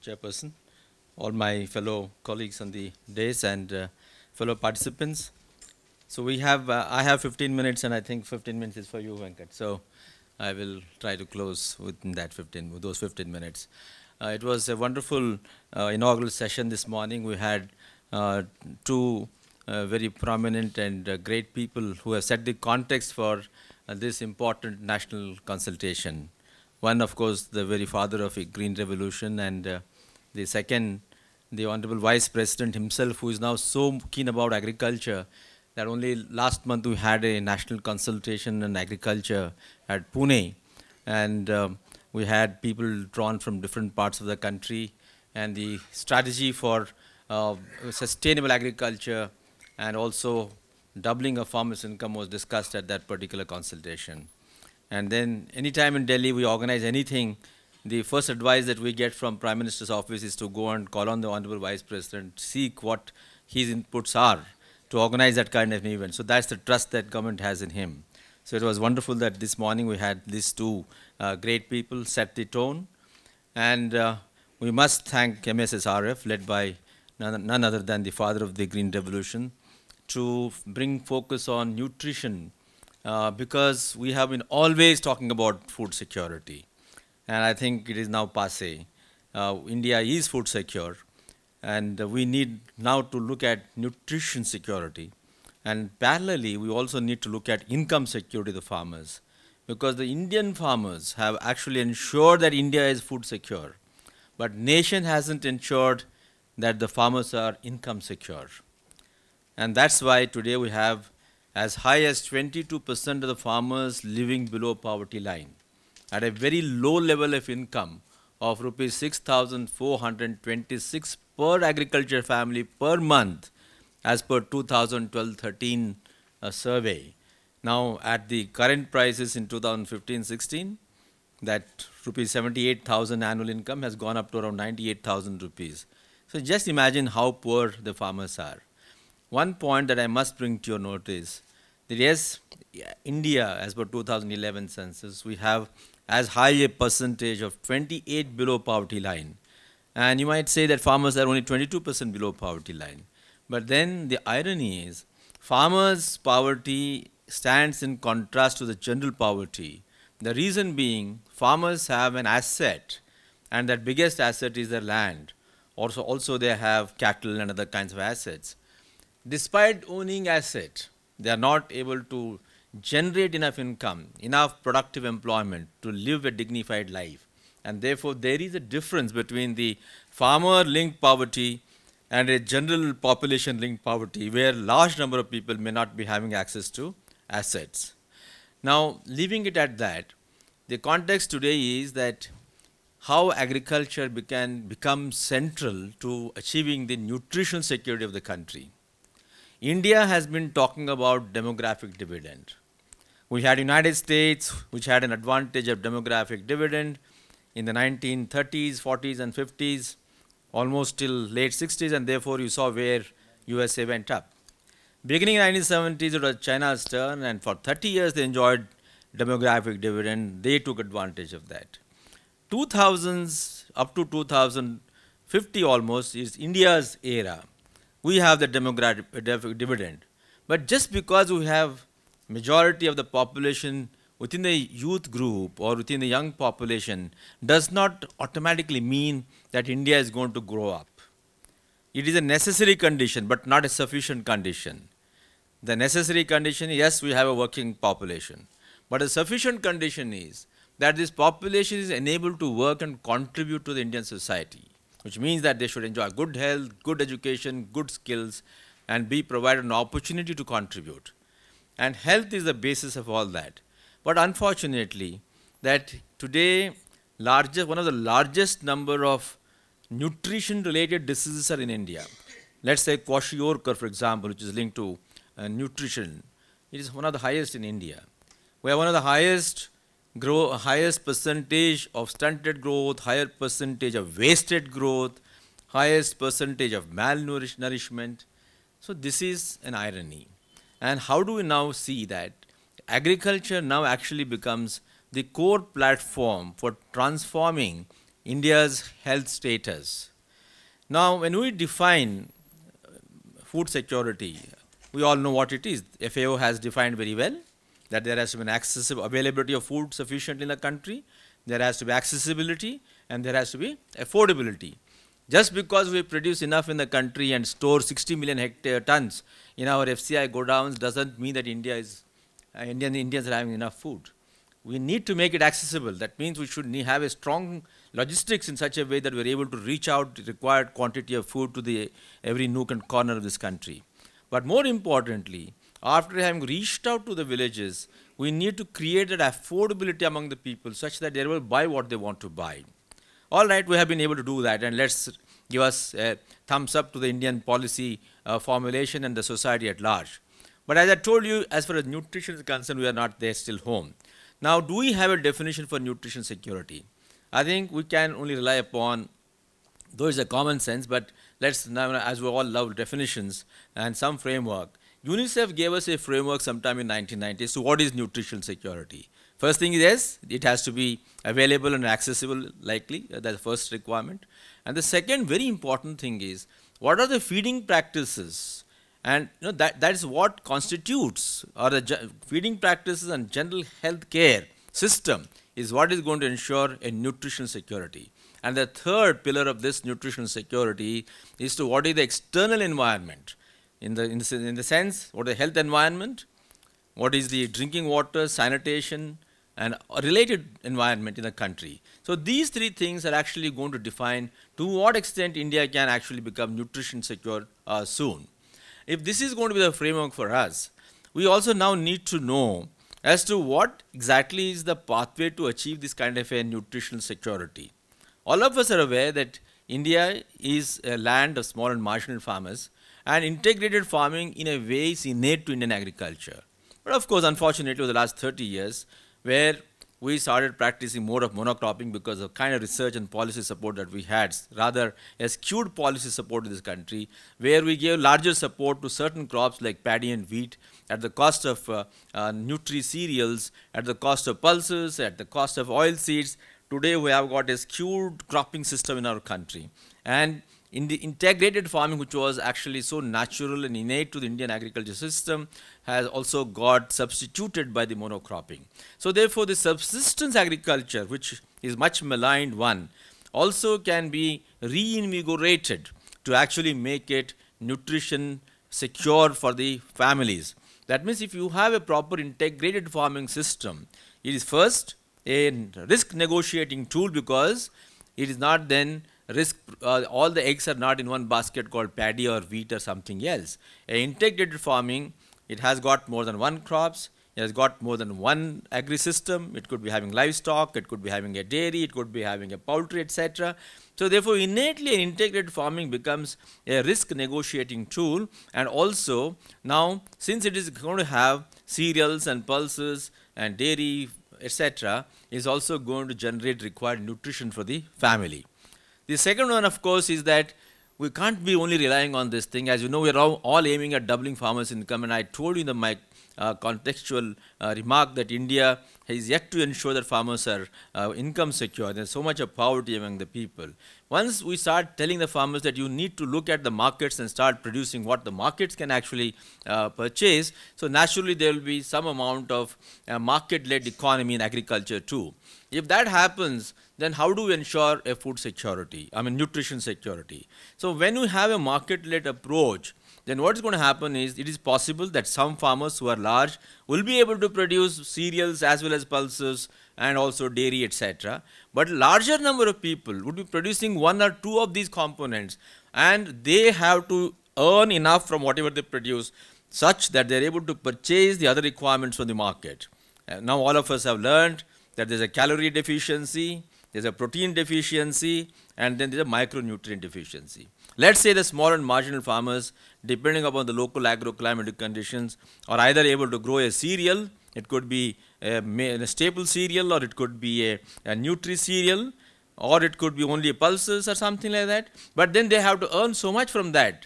Chairperson, all my fellow colleagues on the dais and fellow participants. So I have 15 minutes, and I think 15 minutes is for you, Venkat. So I will try to close within those 15 minutes. It was a wonderful inaugural session this morning. We had two very prominent and great people who have set the context for this important national consultation. One, of course, the very father of a green revolution, and the second, the Honorable Vice President himself, who is now so keen about agriculture that only last month we had a national consultation on agriculture at Pune, and we had people drawn from different parts of the country, and the strategy for sustainable agriculture and also doubling of farmers' income was discussed at that particular consultation. And then anytime in Delhi we organize anything, the first advice that we get from Prime Minister's office is to go and call on the Honorable Vice President, seek what his inputs are to organize that kind of an event. So that's the trust that government has in him. So it was wonderful that this morning we had these two great people set the tone. And we must thank MSSRF, led by none other than the father of the Green Revolution, to bring focus on nutrition, because we have been always talking about food security. And I think it is now passé. India is food secure, and we need now to look at nutrition security. And parallelly, we also need to look at income security of the farmers, because the Indian farmers have actually ensured that India is food secure, but nation hasn't ensured that the farmers are income secure. And that's why today we have as high as 22% of the farmers living below poverty line, at a very low level of income of rupees 6,426 per agriculture family per month, as per 2012-13 survey. Now, at the current prices in 2015-16, that rupees 78,000 annual income has gone up to around 98,000 rupees. So just imagine how poor the farmers are. One point that I must bring to your notice, that yes, India, as per 2011 census, we have as high a percentage of 28 below poverty line. And you might say that farmers are only 22% below poverty line. But then the irony is, farmers' poverty stands in contrast to the general poverty. The reason being, farmers have an asset, and that biggest asset is their land. Also they have cattle and other kinds of assets. Despite owning asset, they are not able to generate enough income, enough productive employment to live a dignified life. And therefore, there is a difference between the farmer-linked poverty and a general population-linked poverty, where large number of people may not be having access to assets. Now, leaving it at that, the context today is that how agriculture become central to achieving the nutritional security of the country. India has been talking about demographic dividend. We had United States, which had an advantage of demographic dividend in the 1930s, 40s, and 50s, almost till late 60s, and therefore you saw where USA went up. Beginning in 1970s, it was China's turn, and for 30 years they enjoyed demographic dividend. They took advantage of that. 2000s up to 2050 almost is India's era. We have the demographic dividend. But just because we have majority of the population within the youth group or within the young population does not automatically mean that India is going to grow up. It is a necessary condition, but not a sufficient condition. The necessary condition is, yes, we have a working population. But a sufficient condition is that this population is enabled to work and contribute to the Indian society, which means that they should enjoy good health, good education, good skills, and be provided an opportunity to contribute. And health is the basis of all that. But unfortunately, that today, one of the largest number of nutrition-related diseases are in India. Let's say kwashiorkor, for example, which is linked to nutrition. It is one of the highest in India. We have one of the highest percentage of stunted growth, higher percentage of wasted growth, highest percentage of malnourishment. So this is an irony. And how do we now see that agriculture now actually becomes the core platform for transforming India's health status. Now, when we define food security, we all know what it is. FAO has defined very well that there has to be an accessible availability of food sufficient in the country, there has to be accessibility, and there has to be affordability. Just because we produce enough in the country and store 60 million hectare tons in our FCI godowns doesn't mean that Indians are having enough food. We need to make it accessible. That means we should have a strong logistics in such a way that we're able to reach out the required quantity of food to every nook and corner of this country. But more importantly, after having reached out to the villages, we need to create that affordability among the people such that they will buy what they want to buy. All right, we have been able to do that, and let's give us a thumbs up to the Indian policy formulation and the society at large. But as I told you, as far as nutrition is concerned, we are not there still home. Now, do we have a definition for nutrition security? I think we can only rely upon, though it's a common sense, but let's now, as we all love definitions and some framework. UNICEF gave us a framework sometime in 1990s. So what is nutrition security? First thing is, yes, it has to be available and accessible, likely. That's the first requirement. And the second very important thing is, what are the feeding practices? And that is what constitutes, or the feeding practices and general health care system is what is going to ensure a nutrition security. And the third pillar of this nutrition security is to what is the external environment. In the sense, what is the health environment, what is the drinking water, sanitation, and a related environment in the country. So these three things are actually going to define to what extent India can actually become nutrition secure soon. If this is going to be the framework for us, we also now need to know as to what exactly is the pathway to achieve this kind of a nutritional security. All of us are aware that India is a land of small and marginal farmers, and integrated farming in a way is innate to Indian agriculture. But of course, unfortunately, over the last 30 years, where we started practicing more of monocropping because of kind of research and policy support that we had, rather a skewed policy support in this country, where we gave larger support to certain crops like paddy and wheat at the cost of nutri-cereals, at the cost of pulses, at the cost of oil seeds. Today we have got a skewed cropping system in our country. And in the integrated farming, which was actually so natural and innate to the Indian agriculture system, has also got substituted by the monocropping. So therefore, the subsistence agriculture, which is much maligned one, also can be reinvigorated to actually make it nutrition secure for the families. That means if you have a proper integrated farming system, it is first a risk negotiating tool, because it is not then all the eggs are not in one basket called paddy or wheat or something else. Integrated farming, it has got more than one crops, it has got more than one agri system, it could be having livestock, it could be having a dairy, it could be having a poultry, etc. So therefore, innately an integrated farming becomes a risk negotiating tool, and also now since it is going to have cereals and pulses and dairy, etc., is also going to generate required nutrition for the family. The second one, of course, is that we can't be only relying on this thing. As you know, we are all aiming at doubling farmers' income, and I told you in my contextual remark that India has yet to ensure that farmers are income secure. There's so much of poverty among the people. Once we start telling the farmers that you need to look at the markets and start producing what the markets can actually purchase, so naturally there will be some amount of market-led economy in agriculture too. If that happens, then how do we ensure a food security, nutrition security? So when we have a market-led approach, then what is going to happen is it is possible that some farmers who are large will be able to produce cereals as well as pulses and also dairy, etc. But larger number of people would be producing one or two of these components, and they have to earn enough from whatever they produce such that they are able to purchase the other requirements from the market. Now all of us have learned that there is a calorie deficiency, there is a protein deficiency, and then there is a micronutrient deficiency. Let's say the small and marginal farmers, depending upon the local agroclimatic conditions, are either able to grow a cereal, it could be a staple cereal, or it could be a nutri-cereal, or it could be only pulses or something like that. But then they have to earn so much from that.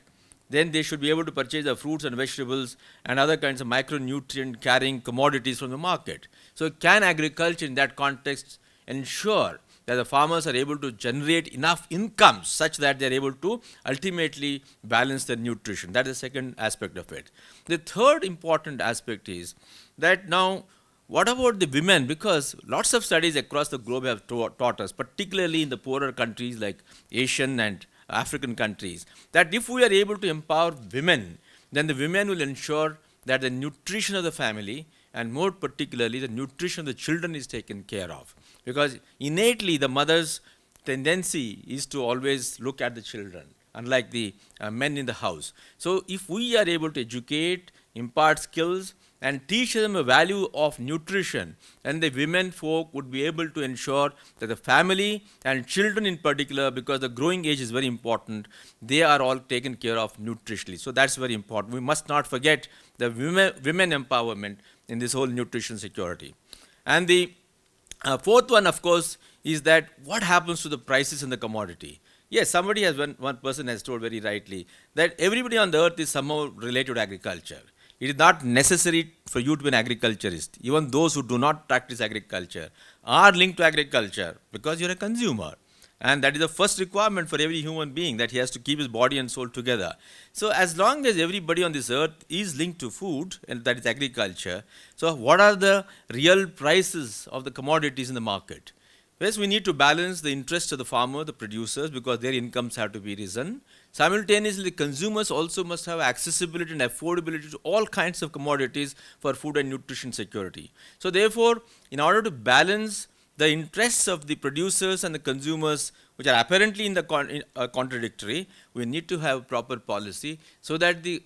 Then they should be able to purchase the fruits and vegetables and other kinds of micronutrient carrying commodities from the market. So can agriculture in that context ensure that the farmers are able to generate enough income such that they are able to ultimately balance their nutrition. That is the second aspect of it. The third important aspect is that now, what about the women? Because lots of studies across the globe have taught us, particularly in the poorer countries like Asian and African countries, that if we are able to empower women, then the women will ensure that the nutrition of the family, and more particularly the nutrition of the children, is taken care of. Because innately the mother's tendency is to always look at the children, unlike the men in the house. So if we are able to educate, impart skills, and teach them a value of nutrition, and the women folk would be able to ensure that the family and children in particular, because the growing age is very important, they are all taken care of nutritionally. So that's very important. We must not forget the women empowerment in this whole nutrition security. And the fourth one, of course, is that what happens to the prices in the commodity? Yes, somebody has, one person has told very rightly that everybody on the earth is somehow related to agriculture. It is not necessary for you to be an agriculturist. Even those who do not practice agriculture are linked to agriculture because you're a consumer. And that is the first requirement for every human being, that he has to keep his body and soul together. So as long as everybody on this earth is linked to food, and that is agriculture, so what are the real prices of the commodities in the market? Yes, we need to balance the interests of the farmer, the producers, because their incomes have to be risen. Simultaneously, the consumers also must have accessibility and affordability to all kinds of commodities for food and nutrition security. So therefore, in order to balance the interests of the producers and the consumers, which are apparently in the contradictory, we need to have proper policy so that the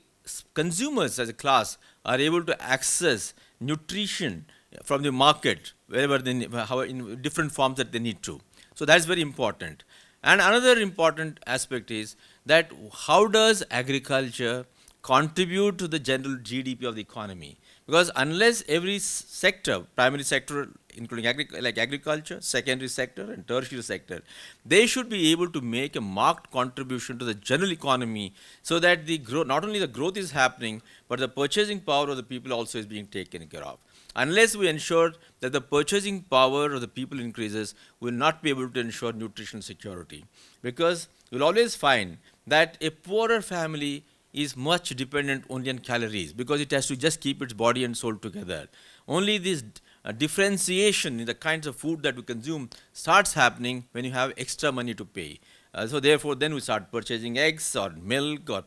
consumers as a class are able to access nutrition from the market wherever they, in different forms that they need to. So that's very important. And another important aspect is that how does agriculture contribute to the general GDP of the economy? Because unless every sector, primary sector, including agriculture, secondary sector and tertiary sector, they should be able to make a marked contribution to the general economy, so that the growth, not only the growth is happening, but the purchasing power of the people also is being taken care of. Unless we ensure that the purchasing power of the people increases, we will not be able to ensure nutrition security. Because you will always find that a poorer family is much dependent only on calories, because it has to just keep its body and soul together. Only this differentiation in the kinds of food that we consume starts happening when you have extra money to pay. So therefore, then we start purchasing eggs or milk or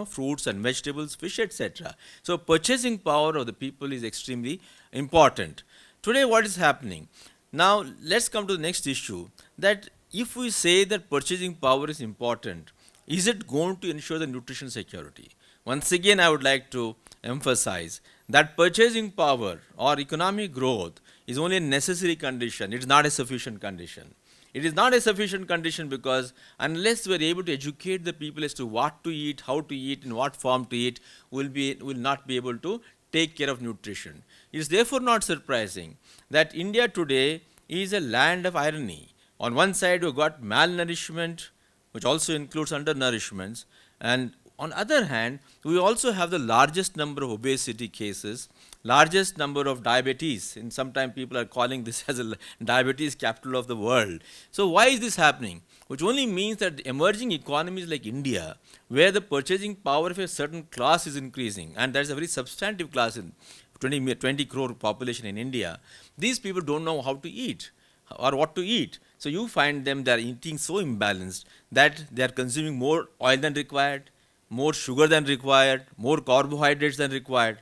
fruits and vegetables, fish, etc. So purchasing power of the people is extremely important. Today, what is happening? Now, let's come to the next issue, that if we say that purchasing power is important, is it going to ensure the nutrition security? Once again, I would like to emphasize that purchasing power or economic growth is only a necessary condition. It is not a sufficient condition. It is not a sufficient condition because unless we are able to educate the people as to what to eat, how to eat, in what form to eat, we will not be able to take care of nutrition. It is therefore not surprising that India today is a land of irony. On one side, we've got malnourishment, which also includes undernourishment, and on the other hand, we also have the largest number of obesity cases, largest number of diabetes, and sometimes people are calling this as a diabetes capital of the world. So why is this happening? Which only means that emerging economies like India, where the purchasing power of a certain class is increasing, and that's a very substantive class in 20 crore population in India, these people don't know how to eat or what to eat. So you find them, they are eating so imbalanced that they are consuming more oil than required, more sugar than required, more carbohydrates than required.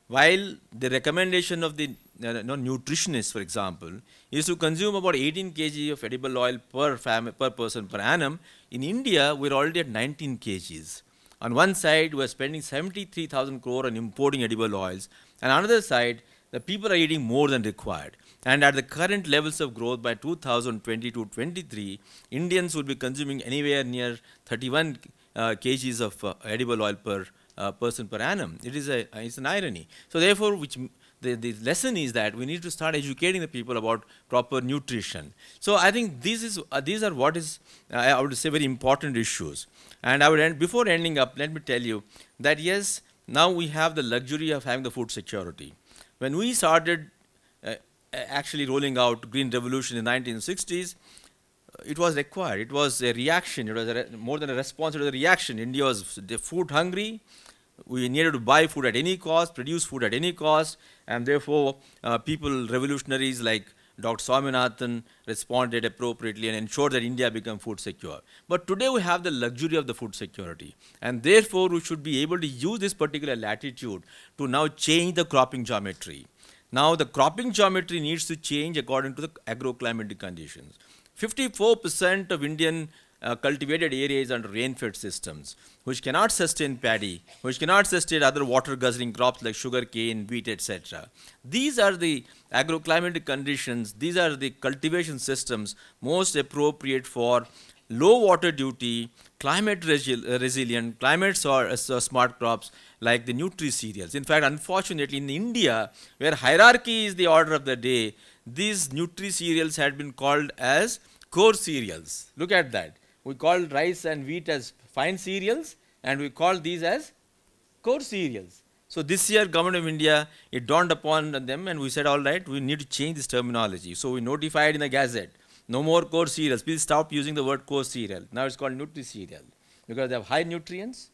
While the recommendation of the nutritionists, for example, is to consume about 18 kg of edible oil per person per annum, in India, we're already at 19 kgs. On one side, we're spending 73,000 crore on importing edible oils, and on the other side, the people are eating more than required. And at the current levels of growth by 2022-23, Indians will be consuming anywhere near 31 kgs of edible oil per person per annum. It's an irony. So therefore, the lesson is that we need to start educating the people about proper nutrition. So I think these are what is, I would say, very important issues. And I would before ending up, let me tell you that yes, now we have the luxury of having the food security. When we started actually rolling out Green Revolution in the 1960s, it was required. It was a reaction. It was more than a response. It was a reaction. India was food hungry. We needed to buy food at any cost, produce food at any cost, and therefore people, revolutionaries like Dr. Swaminathan responded appropriately and ensured that India became food secure. But today we have the luxury of the food security, and therefore we should be able to use this particular latitude to now change the cropping geometry. Now the cropping geometry needs to change according to the agroclimatic conditions. 54% of Indian cultivated area is under rain-fed systems, which cannot sustain paddy, which cannot sustain other water-guzzling crops like sugar cane, wheat, etc. These are the agroclimatic conditions, these are the cultivation systems most appropriate for low water duty, climate resilient, climate smart crops like the nutri-cereals. In fact, unfortunately, in India, where hierarchy is the order of the day, these nutri-cereals had been called as core cereals. Look at that. We call rice and wheat as fine cereals, and we call these as core cereals. So this year, Government of India, it dawned upon them, and we said, all right, we need to change this terminology. So we notified in the Gazette, no more core cereals. Please stop using the word core cereal. Now it's called nutri-cereal because they have high nutrients.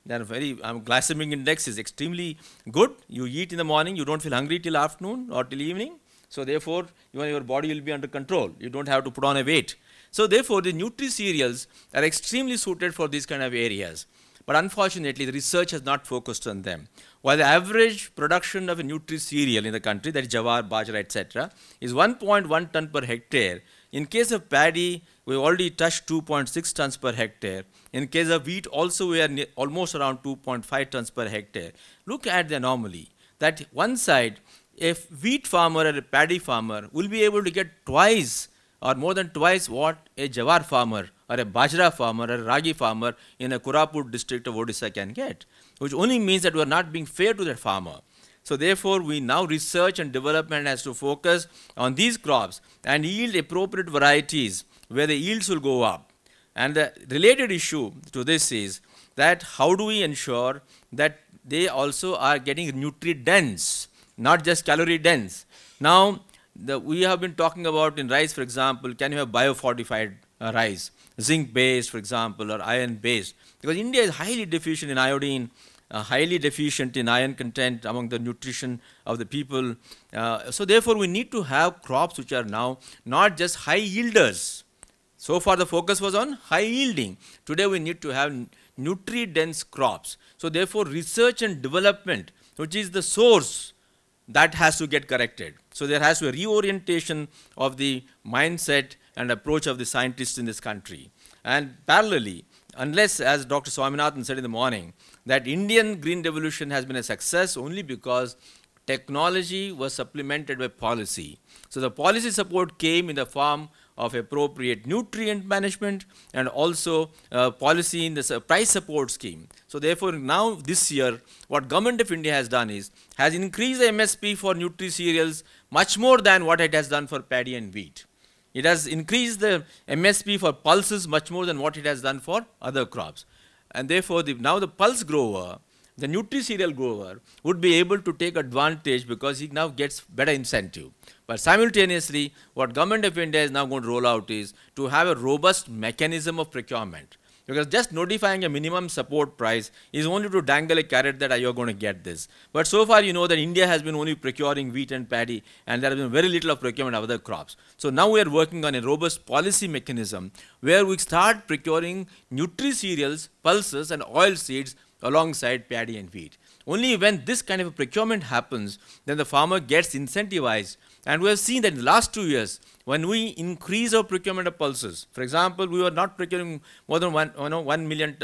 They are very, glycemic index is extremely good. You eat in the morning, you don't feel hungry till afternoon or till evening. So therefore, your body will be under control. You don't have to put on a weight. So therefore, the nutri-cereals are extremely suited for these kind of areas. But unfortunately, the research has not focused on them. While the average production of a nutri-cereal in the country, that is jawar, bajra, etc., is 1.1 ton per hectare. In case of paddy, we already touched 2.6 tons per hectare. In case of wheat, also we are almost around 2.5 tons per hectare. Look at the anomaly. That one side, a wheat farmer or a paddy farmer will be able to get twice or more than twice what a jawar farmer or a bajra farmer or a ragi farmer in a Koraput district of Odisha can get, which only means that we are not being fair to that farmer. So therefore, we now research and development has to focus on these crops and yield appropriate varieties where the yields will go up. And the related issue to this is that how do we ensure that they also are getting nutri-dense, not just calorie-dense. Now, we have been talking about in rice, for example, can you have biofortified rice, zinc-based, for example, or iron-based? Because India is highly deficient in iodine, highly deficient in iron content among the nutrition of the people. So therefore, we need to have crops which are now not just high yielders. So far, the focus was on high yielding. Today, we need to have nutri-dense crops. So therefore, research and development, which is the source, that has to get corrected. So there has to be a reorientation of the mindset and approach of the scientists in this country. And parallelly, unless, as Dr. Swaminathan said in the morning, that Indian Green Revolution has been a success only because technology was supplemented by policy. So the policy support came in the form of appropriate nutrient management and also policy in the price support scheme. So therefore, now this year, what Government of India has done is, has increased the MSP for nutri-cereals much more than what it has done for paddy and wheat. It has increased the MSP for pulses much more than what it has done for other crops. And therefore, now the pulse grower, the nutri-cereal grower would be able to take advantage because he now gets better incentive. But simultaneously, what Government of India is now going to roll out is to have a robust mechanism of procurement. Because just notifying a minimum support price is only to dangle a carrot that you are going to get this. But so far, you know that India has been only procuring wheat and paddy, and there has been very little of procurement of other crops. So now we are working on a robust policy mechanism where we start procuring nutri-cereals, pulses, and oil seeds alongside paddy and wheat. Only when this kind of a procurement happens, then the farmer gets incentivized. And we have seen that in the last 2 years, when we increase our procurement of pulses, for example, we were not procuring more than 1 million,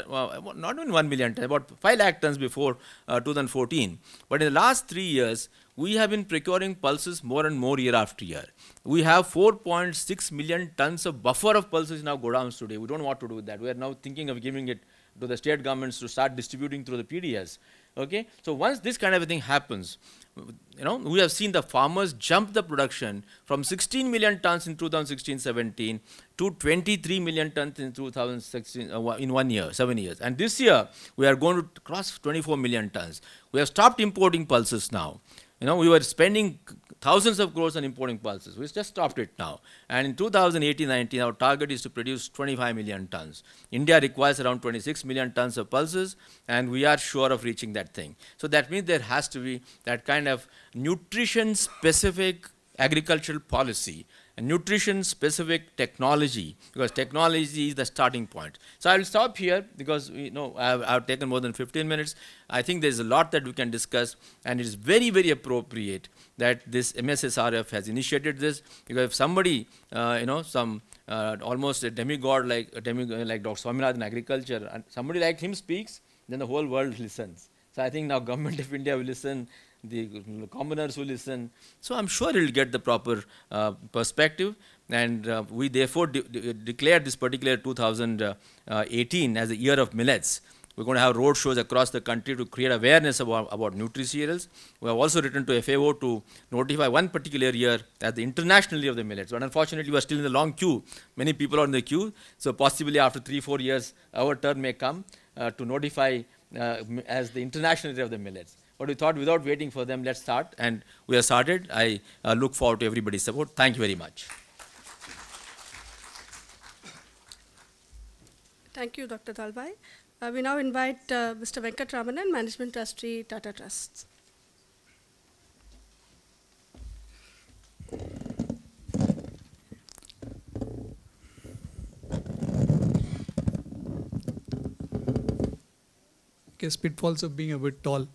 not even 1 million, about 5 lakh tons before 2014. But in the last 3 years, we have been procuring pulses more and more year after year. We have 4.6 million tons of buffer of pulses in our godowns today. We don't know what to do with that. We are now thinking of giving it to the state governments to start distributing through the PDS. Okay, so once this kind of a thing happens, we have seen the farmers jump the production from 16 million tons in 2016-17 to 23 million tons in 2016 in 1 year, 7 years. And this year, we are going to cross 24 million tons. We have stopped importing pulses now. We were spending thousands of crores on importing pulses. We just stopped it now. And in 2018-19, our target is to produce 25 million tons. India requires around 26 million tons of pulses, and we are sure of reaching that thing. So that means there has to be that kind of nutrition-specific agricultural policy, a nutrition-specific technology, because technology is the starting point. So I will stop here because I've taken more than 15 minutes. I think there's a lot that we can discuss, and it is very, very appropriate that this MSSRF has initiated this, because if somebody, almost a demigod like Dr. Swaminathan in agriculture, and somebody like him speaks, then the whole world listens. So I think now Government of India will listen, the commoners will listen. So I'm sure it will get the proper perspective, and we therefore declared this particular 2018 as the year of millets. We're going to have road shows across the country to create awareness about nutri-cereals. We have also written to FAO to notify one particular year as the International Year of the Millets. But unfortunately, we are still in the long queue. Many people are in the queue. So possibly after 3-4 years, our turn may come to notify as the International Year of the Millets. But we thought, without waiting for them, let's start. And we have started. I look forward to everybody's support. Thank you very much. Thank you, Dr. Dalbai. We now invite Mr. Venkat Ramanan, Management Trustee, Tata Trusts. Guess pitfalls of being a bit tall.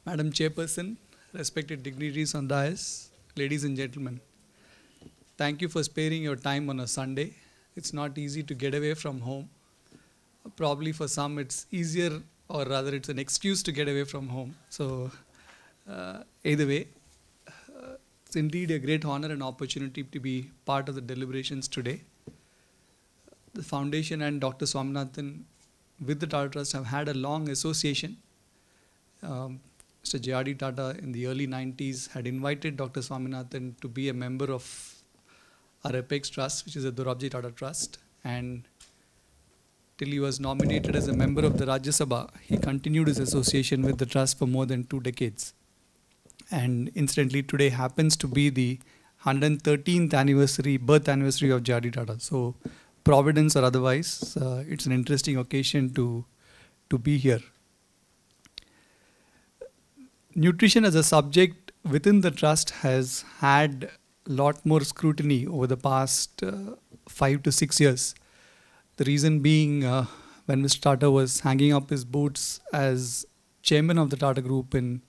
Madam Chairperson, respected dignitaries on dais, ladies and gentlemen, thank you for sparing your time on a Sunday. It's not easy to get away from home. Probably for some it's easier, or rather it's an excuse to get away from home. So either way, it's indeed a great honor and opportunity to be part of the deliberations today. The Foundation and Dr. Swaminathan with the Tata Trust have had a long association. Mr. J.R.D. Tata in the early 90s had invited Dr. Swaminathan to be a member of our Apex Trust, which is a Dorabji Tata Trust, and till he was nominated as a member of the Rajya Sabha, he continued his association with the trust for more than 2 decades. And incidentally, today happens to be the 113th anniversary, birth anniversary of J.R.D. Tata. So, providence or otherwise, it's an interesting occasion to be here. Nutrition as a subject within the trust has had a lot more scrutiny over the past 5 to 6 years. The reason being, when Mr. Tata was hanging up his boots as chairman of the Tata Group in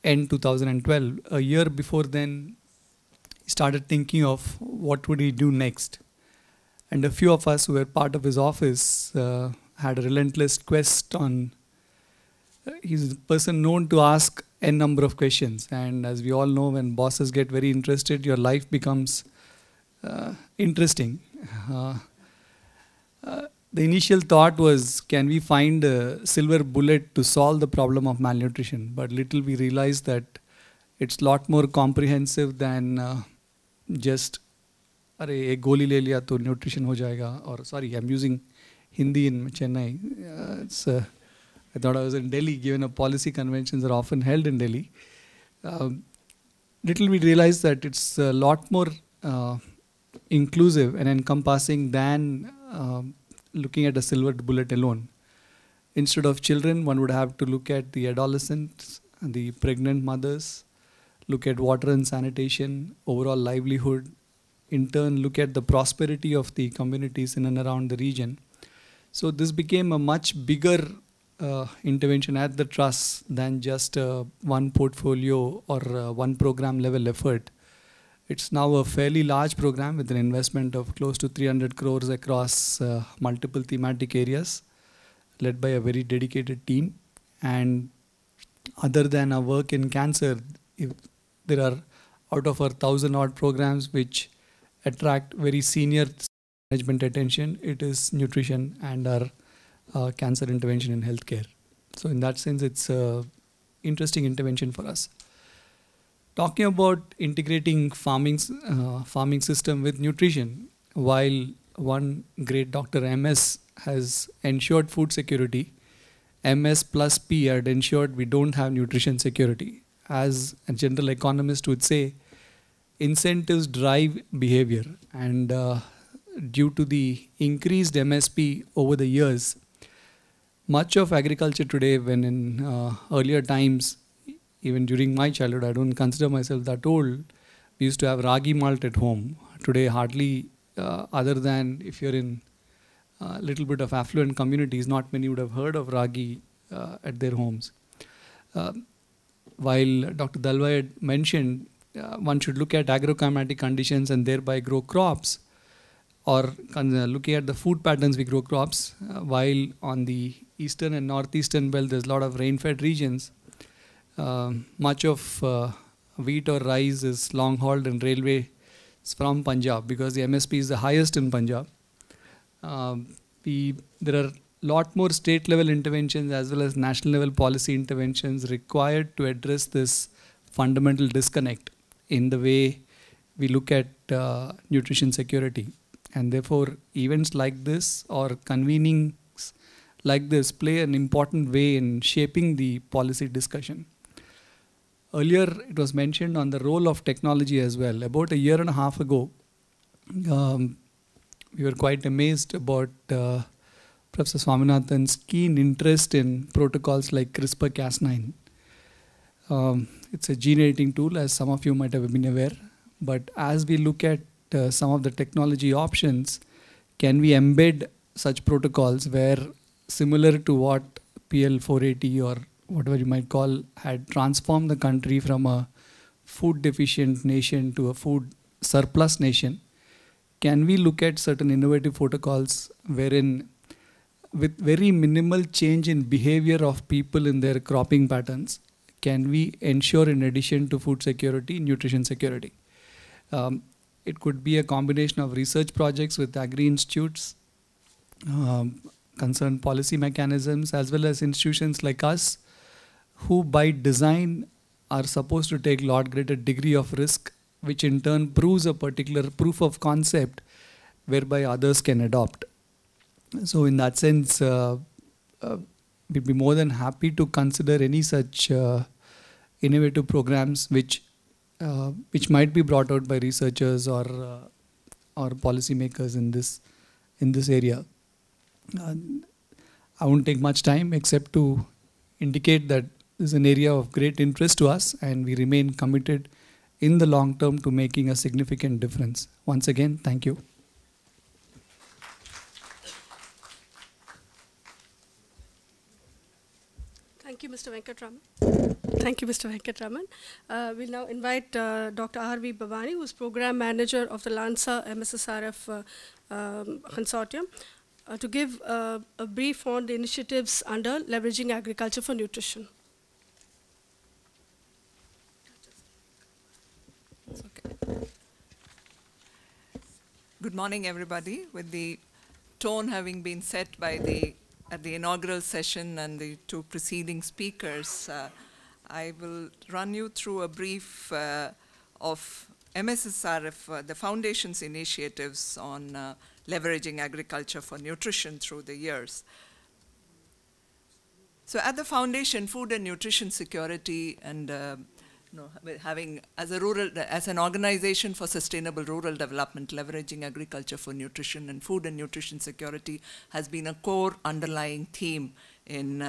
end 2012, a year before then, he started thinking of what would he do next. And a few of us who were part of his office had a relentless quest on. He's a person known to ask n number of questions, and as we all know, when bosses get very interested, your life becomes interesting. The initial thought was, can we find a silver bullet to solve the problem of malnutrition? But little we realized that it's a lot more comprehensive than just, "Arey, ek goli le liya to nutrition ho jayega." Or sorry, I'm using Hindi in Chennai. I thought I was in Delhi, given a policy conventions are often held in Delhi. Little we realized that it's a lot more inclusive and encompassing than looking at a silver bullet alone. Instead of children, one would have to look at the adolescents, the pregnant mothers, look at water and sanitation, overall livelihood, in turn look at the prosperity of the communities in and around the region. So this became a much bigger intervention at the trust than just one portfolio or one program level effort. It's now a fairly large program with an investment of close to 300 crores across multiple thematic areas, led by a very dedicated team. And other than our work in cancer, if there are out of our 1,000 odd programs which attract very senior management attention, it is nutrition and our cancer intervention in healthcare. So in that sense, it's an interesting intervention for us. Talking about integrating farming system with nutrition, while one great Dr. MS has ensured food security, MS plus P had ensured we don't have nutrition security. As a general economist would say, incentives drive behavior, and due to the increased MSP over the years, much of agriculture today, when in earlier times, even during my childhood, I don't consider myself that old, we used to have ragi malt at home. Today, hardly, other than if you're in a little bit of affluent communities, not many would have heard of ragi at their homes. While Dr. Dalwai had mentioned one should look at agroclimatic conditions and thereby grow crops, or looking at the food patterns we grow crops, while on the eastern and northeastern belt there's a lot of rain-fed regions, much of wheat or rice is long-hauled and railways from Punjab because the MSP is the highest in Punjab. There are a lot more state-level interventions as well as national-level policy interventions required to address this fundamental disconnect in the way we look at nutrition security. And therefore, events like this or convenings like this play an important way in shaping the policy discussion. Earlier, it was mentioned on the role of technology as well. About a year and a half ago, we were quite amazed about Professor Swaminathan's keen interest in protocols like CRISPR-Cas9. It's a gene editing tool, as some of you might have been aware. But as we look at some of the technology options, can we embed such protocols where, similar to what PL480 or whatever you might call had transformed the country from a food deficient nation to a food surplus nation, can we look at certain innovative protocols wherein, with very minimal change in behavior of people in their cropping patterns, can we ensure, in addition to food security, nutrition security? It could be a combination of research projects with agri-institutes, concerned policy mechanisms, as well as institutions like us, who by design are supposed to take a lot greater degree of risk, which in turn proves a particular proof of concept whereby others can adopt. So in that sense, we'd be more than happy to consider any such innovative programs which might be brought out by researchers or policymakers in this area. I won't take much time except to indicate that this is an area of great interest to us, and we remain committed in the long term to making a significant difference. Once again, thank you. Thank you, Mr. Venkatraman. Thank you, Mr. Venkatraman. We'll now invite Dr. R.V. Bhavani, who is Program Manager of the LANSA MSSRF Consortium, to give a brief on the initiatives under leveraging agriculture for nutrition. Okay. Good morning, everybody. With the tone having been set by at the inaugural session and the two preceding speakers, I will run you through a brief of MSSRF, the Foundation's initiatives on leveraging agriculture for nutrition through the years. So at the Foundation, food and nutrition security and having as an organization for sustainable rural development, leveraging agriculture for nutrition and food and nutrition security has been a core underlying theme in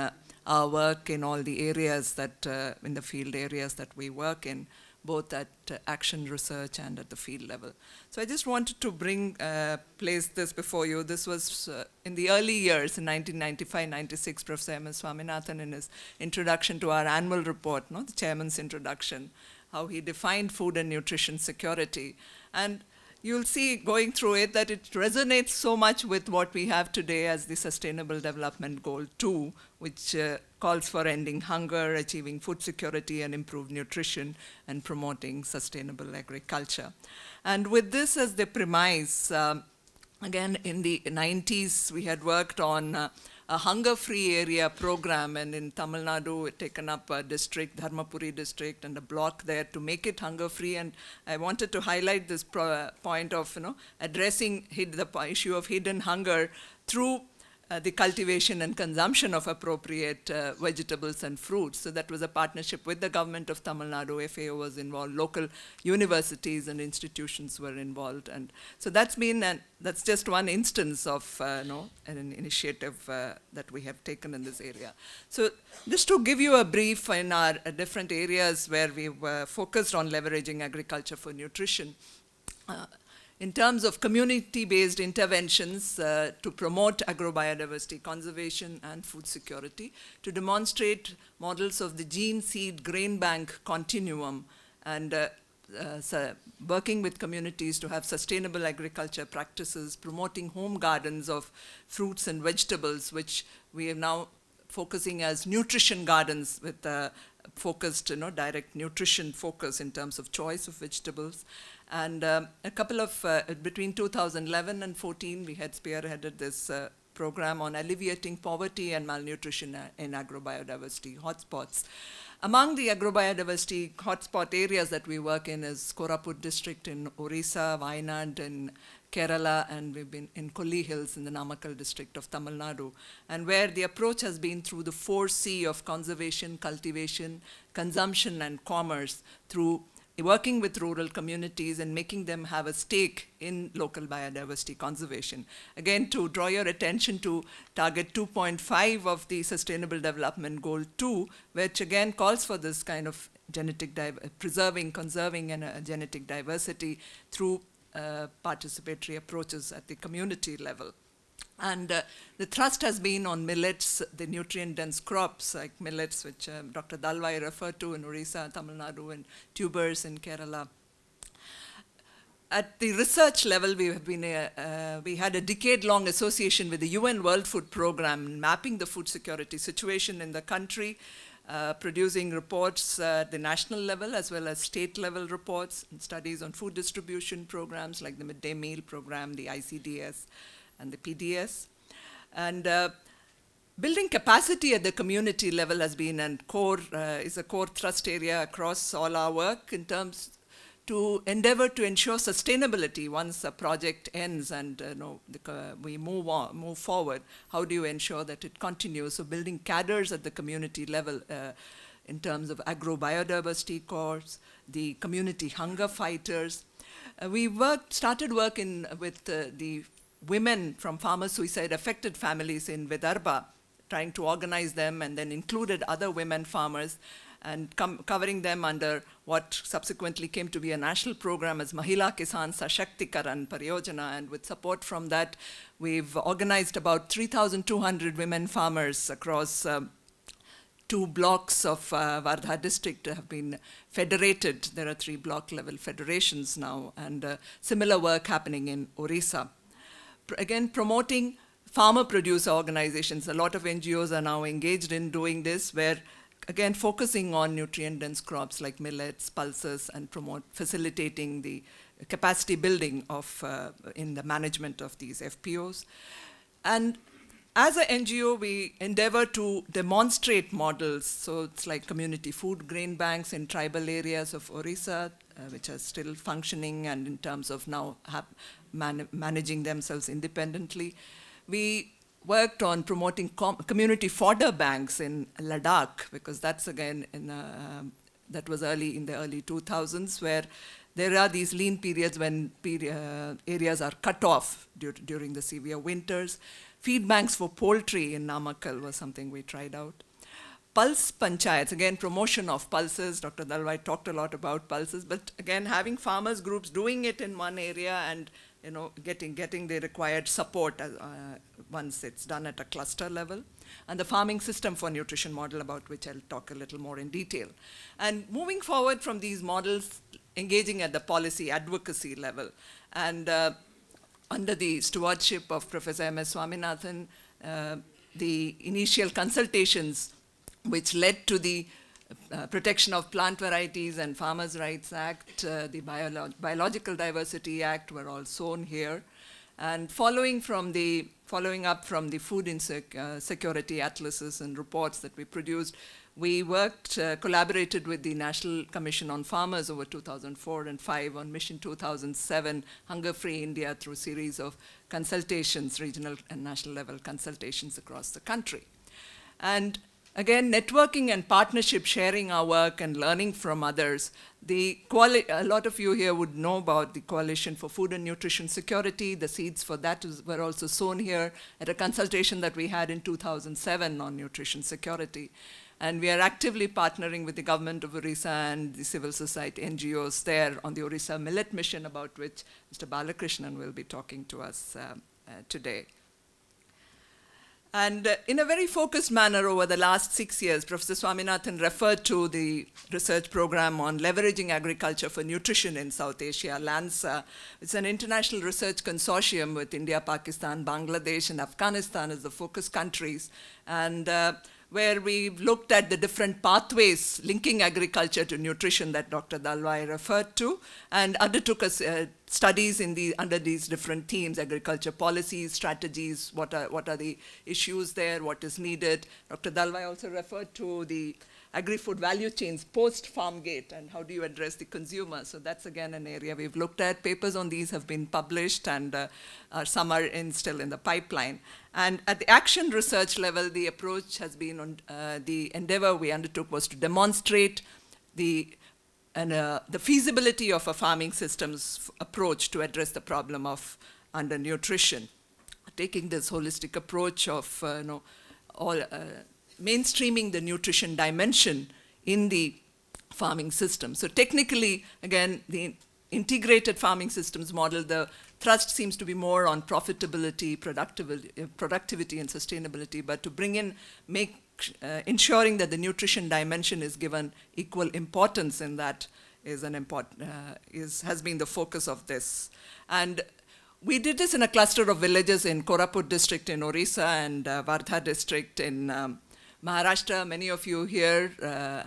our work in all the areas that, in the field areas that we work in, both at action research and at the field level. So I just wanted to place this before you. This was in the early years, in 1995-96, Professor M.S. Swaminathan, in his introduction to our annual report, the chairman's introduction, how he defined food and nutrition security. And you'll see going through it that it resonates so much with what we have today as the Sustainable Development Goal 2, which calls for ending hunger, achieving food security and improved nutrition, and promoting sustainable agriculture. And with this as the premise, again, in the 90s, we had worked on a hunger-free area program, and in Tamil Nadu, we'd taken up a district, Dharmapuri district, and a block there to make it hunger-free. And I wanted to highlight this point of addressing the issue of hidden hunger through the cultivation and consumption of appropriate vegetables and fruits. So that was a partnership with the government of Tamil Nadu. FAO was involved, local universities and institutions were involved. And so that's been, that's just one instance of an initiative that we have taken in this area. So just to give you a brief in our different areas where we've focused on leveraging agriculture for nutrition, in terms of community-based interventions to promote agrobiodiversity conservation and food security, to demonstrate models of the gene, seed, grain bank continuum, and working with communities to have sustainable agriculture practices, promoting home gardens of fruits and vegetables, which we are now focusing as nutrition gardens with focused, direct nutrition focus in terms of choice of vegetables. And a couple of, between 2011 and 14, we had spearheaded this program on alleviating poverty and malnutrition in agrobiodiversity hotspots. Among the agrobiodiversity hotspot areas that we work in is Koraput district in Orissa, Wayanad in Kerala, and we've been in Kolli Hills in the Namakkal district of Tamil Nadu, and where the approach has been through the 4C of conservation, cultivation, consumption, and commerce, through working with rural communities and making them have a stake in local biodiversity conservation. Again, to draw your attention to target 2.5 of the Sustainable Development Goal 2, which again calls for this kind of genetic preserving, conserving, and genetic diversity through participatory approaches at the community level. And the thrust has been on millets, the nutrient-dense crops like millets, which Dr. Dalwai referred to in Orissa, Tamil Nadu, and tubers in Kerala. At the research level, we have been we had a decade-long association with the UN World Food Programme, mapping the food security situation in the country, producing reports at the national level as well as state-level reports and studies on food distribution programs like the Midday Meal Program, the ICDS, and the PDS. And building capacity at the community level has been is a core thrust area across all our work in terms to endeavor to ensure sustainability once a project ends and we move forward. How do you ensure that it continues? So building cadres at the community level in terms of agrobiodiversity corps, the community hunger fighters. We started working with the women from farmer suicide affected families in Vidarbha, trying to organize them, and then included other women farmers and covering them under what subsequently came to be a national program as Mahila Kisan Sashaktikaran Pariyojana. And with support from that, we've organized about 3,200 women farmers across 2 blocks of Wardha district have been federated. There are 3 block level federations now, and similar work happening in Orissa. Again, promoting farmer producer organizations. A lot of NGOs are now engaged in doing this, where again focusing on nutrient-dense crops like millets, pulses, and facilitating the capacity building of in the management of these FPOs. And as an NGO, we endeavor to demonstrate models. So it's like community food grain banks in tribal areas of Orissa, which are still functioning and in terms of now managing themselves independently. We worked on promoting community fodder banks in Ladakh, because that's again that was in the early 2000s, where there are these lean periods when areas are cut off during the severe winters. Feed banks for poultry in Namakkal was something we tried out. Pulse panchayats, again, promotion of pulses. Dr. Dalwai talked a lot about pulses, but again, having farmers groups doing it in one area and getting the required support once it's done at a cluster level. And the farming system for nutrition model, about which I'll talk a little more in detail. And moving forward from these models, engaging at the policy advocacy level. And under the stewardship of Professor M.S. Swaminathan, the initial consultations which led to the Protection of Plant Varieties and Farmers' Rights Act, the Biological Diversity Act were all shown here. And following up from the food security atlases and reports that we produced, we collaborated with the National Commission on Farmers over 2004 and 5 on Mission 2007, Hunger Free India, through a series of consultations, regional and national level consultations across the country. And again, networking and partnership, sharing our work and learning from others. A lot of you here would know about the Coalition for Food and Nutrition Security. The seeds for that were also sown here at a consultation that we had in 2007 on nutrition security. And we are actively partnering with the government of Orissa and the civil society NGOs there on the Orissa Millet Mission, about which Mr. Balakrishnan will be talking to us today. And in a very focused manner over the last 6 years, Professor Swaminathan referred to the research program on leveraging agriculture for nutrition in South Asia, LANSA. It's an international research consortium with India, Pakistan, Bangladesh, and Afghanistan as the focus countries, and where we've looked at the different pathways linking agriculture to nutrition that Dr. Dalwai referred to, and undertook studies under these different themes: agriculture policies, strategies, what are the issues there, what is needed. Dr. Dalwai also referred to the agri-food value chains post-farm gate, and how do you address the consumer. So that's again an area we've looked at. Papers on these have been published, and some are still in the pipeline. And at the action research level, the approach has been on the endeavor we undertook was to demonstrate the feasibility of a farming systems approach to address the problem of undernutrition, taking this holistic approach of mainstreaming the nutrition dimension in the farming system. So technically, again, the integrated farming systems model, the thrust seems to be more on profitability, productivity and sustainability, but to bring in, ensuring that the nutrition dimension is given equal importance in that has been the focus of this. And we did this in a cluster of villages in Koraput district in Orissa and Wardha district in Maharashtra. Many of you here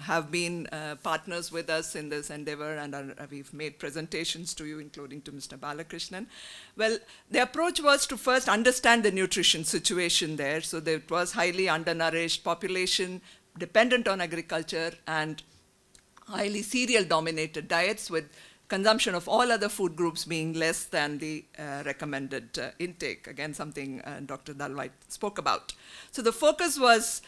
have been partners with us in this endeavor, and we've made presentations to you, including to Mr. Balakrishnan. Well, the approach was to first understand the nutrition situation there. So there was highly undernourished population, dependent on agriculture, and highly cereal-dominated diets, with consumption of all other food groups being less than the recommended intake. Again, something Dr. Dalwai spoke about. So the focus was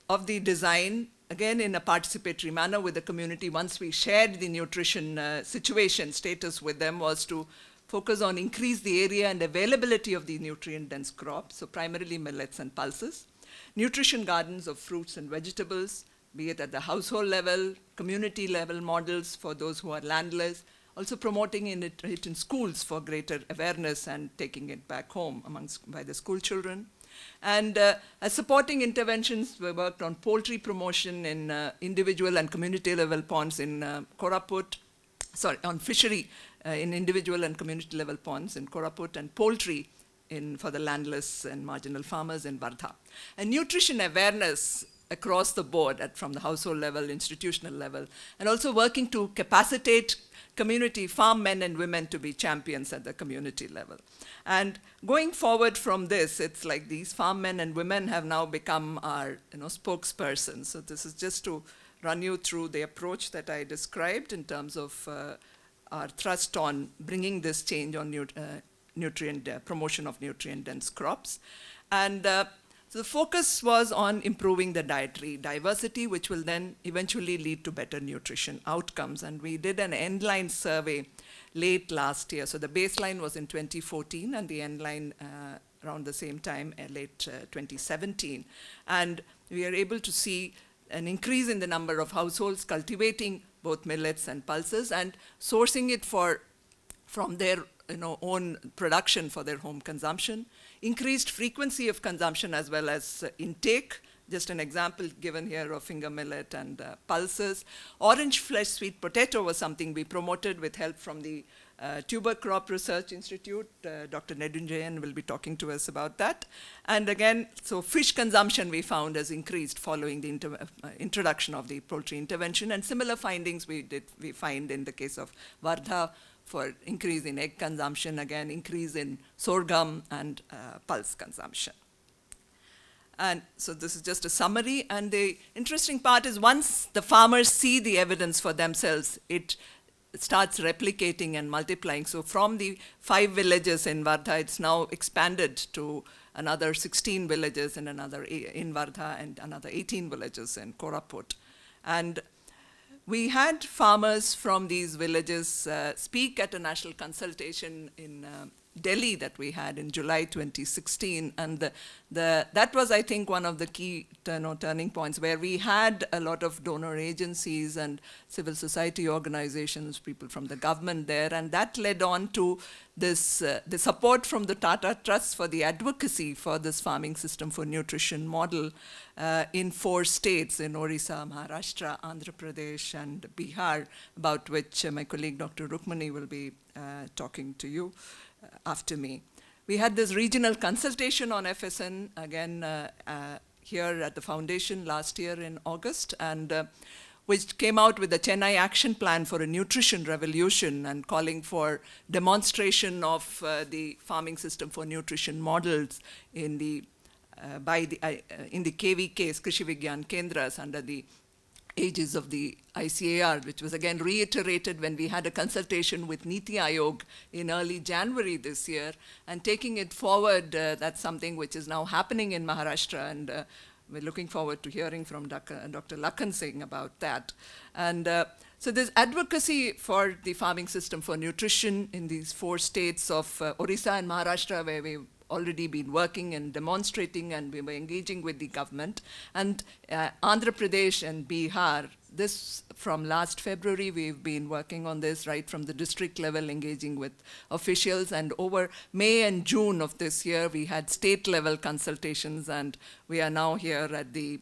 of the design, again in a participatory manner with the community. Once we shared the nutrition situation status with them, was to focus on increase the area and availability of the nutrient-dense crops, so primarily millets and pulses. Nutrition gardens of fruits and vegetables, be it at the household level, community level models for those who are landless, also promoting it in schools for greater awareness and taking it back home by the school children. And as supporting interventions, we worked on poultry promotion in individual and community level ponds in Koraput, on fishery in individual and community level ponds in Koraput, and poultry for the landless and marginal farmers in Wardha. And nutrition awareness across the board from the household level, institutional level, and also working to capacitate community farm men and women to be champions at the community level. And going forward from this, it's like these farm men and women have now become our spokespersons. So this is just to run you through the approach that I described in terms of our thrust on bringing this change on promotion of nutrient-dense crops. And so the focus was on improving the dietary diversity, which will then eventually lead to better nutrition outcomes. And we did an end-line survey late last year. So the baseline was in 2014, and the end-line around the same time, late 2017. And we are able to see an increase in the number of households cultivating both millets and pulses and sourcing it from their own production for their home consumption, increased frequency of consumption as well as intake. Just an example given here of finger millet and pulses. Orange flesh sweet potato was something we promoted with help from the Tuber Crop Research Institute. Dr. Nedunjayan will be talking to us about that. And again, so fish consumption we found has increased following the introduction of the poultry intervention. And similar findings we find in the case of Wardha for increase in egg consumption, again, increase in sorghum and pulse consumption. And so this is just a summary. And the interesting part is once the farmers see the evidence for themselves, it starts replicating and multiplying. So from the 5 villages in Wardha, it's now expanded to another 16 villages in Wardha and another 18 villages in Koraput. And we had farmers from these villages speak at a national consultation in Delhi that we had in July 2016, and that was, I think, one of the key turning points, where we had a lot of donor agencies and civil society organizations, people from the government there, and that led on to this the support from the Tata Trust for the advocacy for this farming system for nutrition model in 4 states, in Orissa, Maharashtra, Andhra Pradesh, and Bihar, about which my colleague Dr. Rukmani will be talking to you after me. We had this regional consultation on FSN, again, here at the foundation last year in August, and which came out with the Chennai Action Plan for a Nutrition Revolution, and calling for demonstration of the farming system for nutrition models in the KVKs, Krishi Vigyan Kendras, under the aegis of the ICAR, which was again reiterated when we had a consultation with Niti Aayog in early January this year. And taking it forward, that's something which is now happening in Maharashtra, and we're looking forward to hearing from Dr. Lakhan Singh about that. And so there's advocacy for the farming system for nutrition in these 4 states of Orissa and Maharashtra, where we've already been working and demonstrating, and we were engaging with the government. And Andhra Pradesh and Bihar, this from last February, we've been working on this right from the district level, engaging with officials. And over May and June of this year, we had state level consultations, and we are now here at the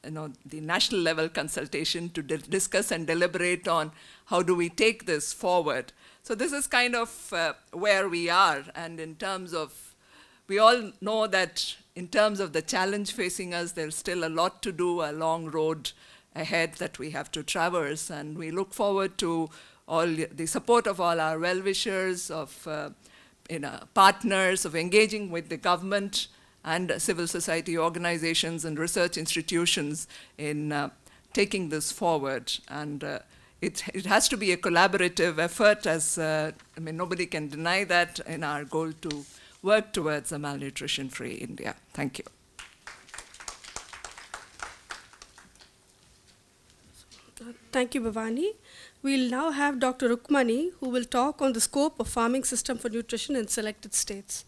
the national level consultation to discuss and deliberate on how do we take this forward. So this is kind of where we are, and in terms of, we all know that in terms of the challenge facing us, there's still a lot to do, a long road ahead that we have to traverse, and we look forward to all the support of all our well-wishers, of partners, of engaging with the government and civil society organizations and research institutions in taking this forward. And it has to be a collaborative effort, as nobody can deny that, in our goal to work towards a malnutrition-free India. Thank you. Thank you, Bhavani. We'll now have Dr. Rukmani, who will talk on the scope of farming system for nutrition in selected states.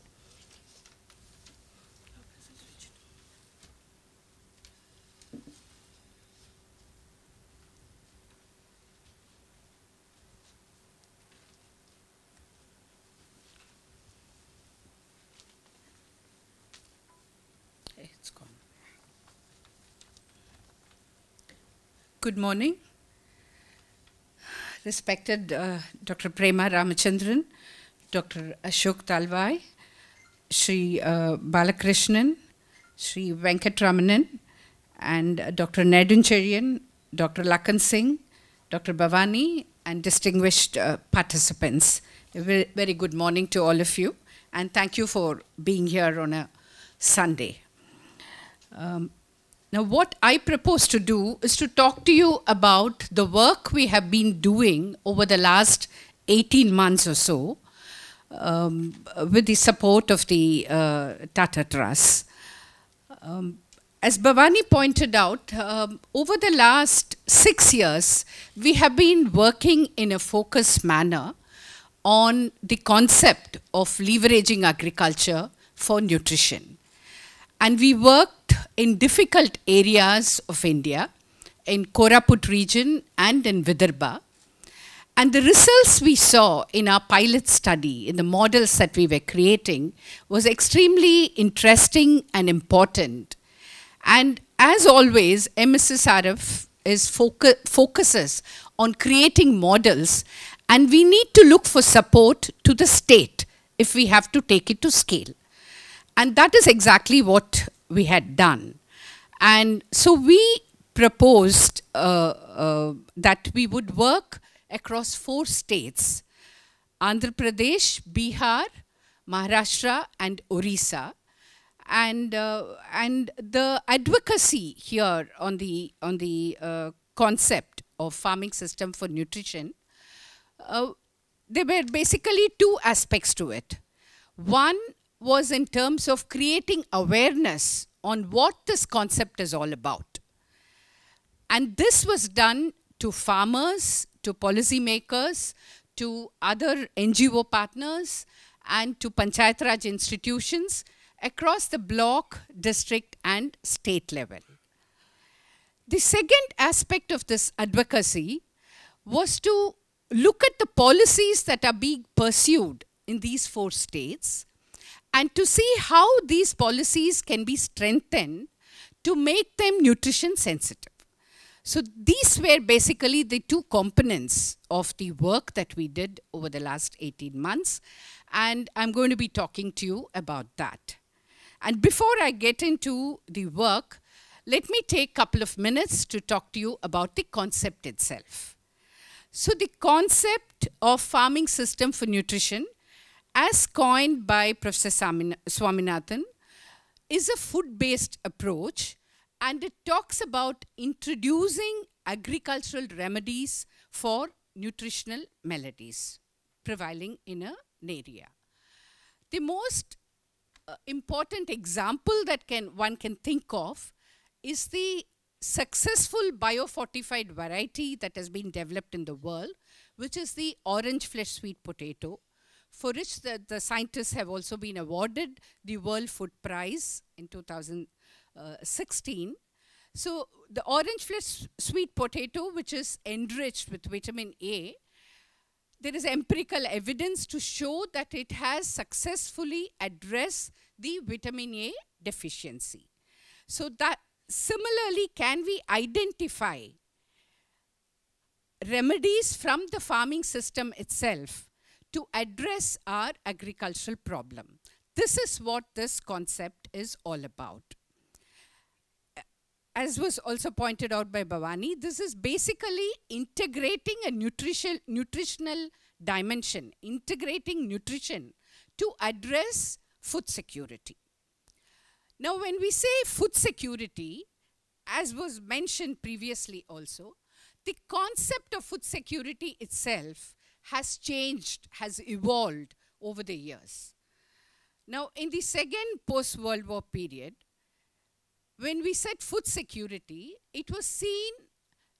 Good morning. Respected Dr. Prema Ramachandran, Dr. Ashok Talwai, Sri Balakrishnan, Sri Venkatramanan, and Dr. Neduncherian, Dr. Lakhan Singh, Dr. Bhavani, and distinguished participants. A very good morning to all of you, and thank you for being here on a Sunday. Now, what I propose to do is to talk to you about the work we have been doing over the last 18 months or so with the support of the Tata Trust. As Bhavani pointed out, over the last 6 years, we have been working in a focused manner on the concept of leveraging agriculture for nutrition. And we worked in difficult areas of India, in Koraput region and in Vidarbha. And the results we saw in our pilot study, in the models that we were creating, was extremely interesting and important. And as always, MSSRF focuses on creating models, and we need to look for support to the state if we have to take it to scale. And that is exactly what we had done. And so we proposed that we would work across 4 states, Andhra Pradesh, Bihar, Maharashtra and Orissa. And the advocacy here on the concept of farming system for nutrition, there were basically 2 aspects to it. One was in terms of creating awareness on what this concept is all about. And this was done to farmers, to policymakers, to other NGO partners, and to Panchayat Raj institutions across the block, district, and state level. The second aspect of this advocacy was to look at the policies that are being pursued in these 4 states and to see how these policies can be strengthened to make them nutrition sensitive. So these were basically the 2 components of the work that we did over the last 18 months, and I'm going to be talking to you about that. And before I get into the work, let me take a couple of minutes to talk to you about the concept itself. So the concept of farming system for nutrition, as coined by Professor Swaminathan, is a food-based approach, and it talks about introducing agricultural remedies for nutritional maladies prevailing in an area. The most important example that one can think of is the successful biofortified variety that has been developed in the world, which is the orange flesh sweet potato, for which the scientists have also been awarded the World Food Prize in 2016. So the orange flesh sweet potato, which is enriched with vitamin A, there is empirical evidence to show that it has successfully addressed the vitamin A deficiency. So that similarly, can we identify remedies from the farming system itself to address our agricultural problem? This is what this concept is all about. As was also pointed out by Bhavani, this is basically integrating a nutritional dimension, integrating nutrition to address food security. Now, when we say food security, as was mentioned previously also, the concept of food security itself has changed, has evolved over the years. Now, in the second post-World War period, when we said food security, it was seen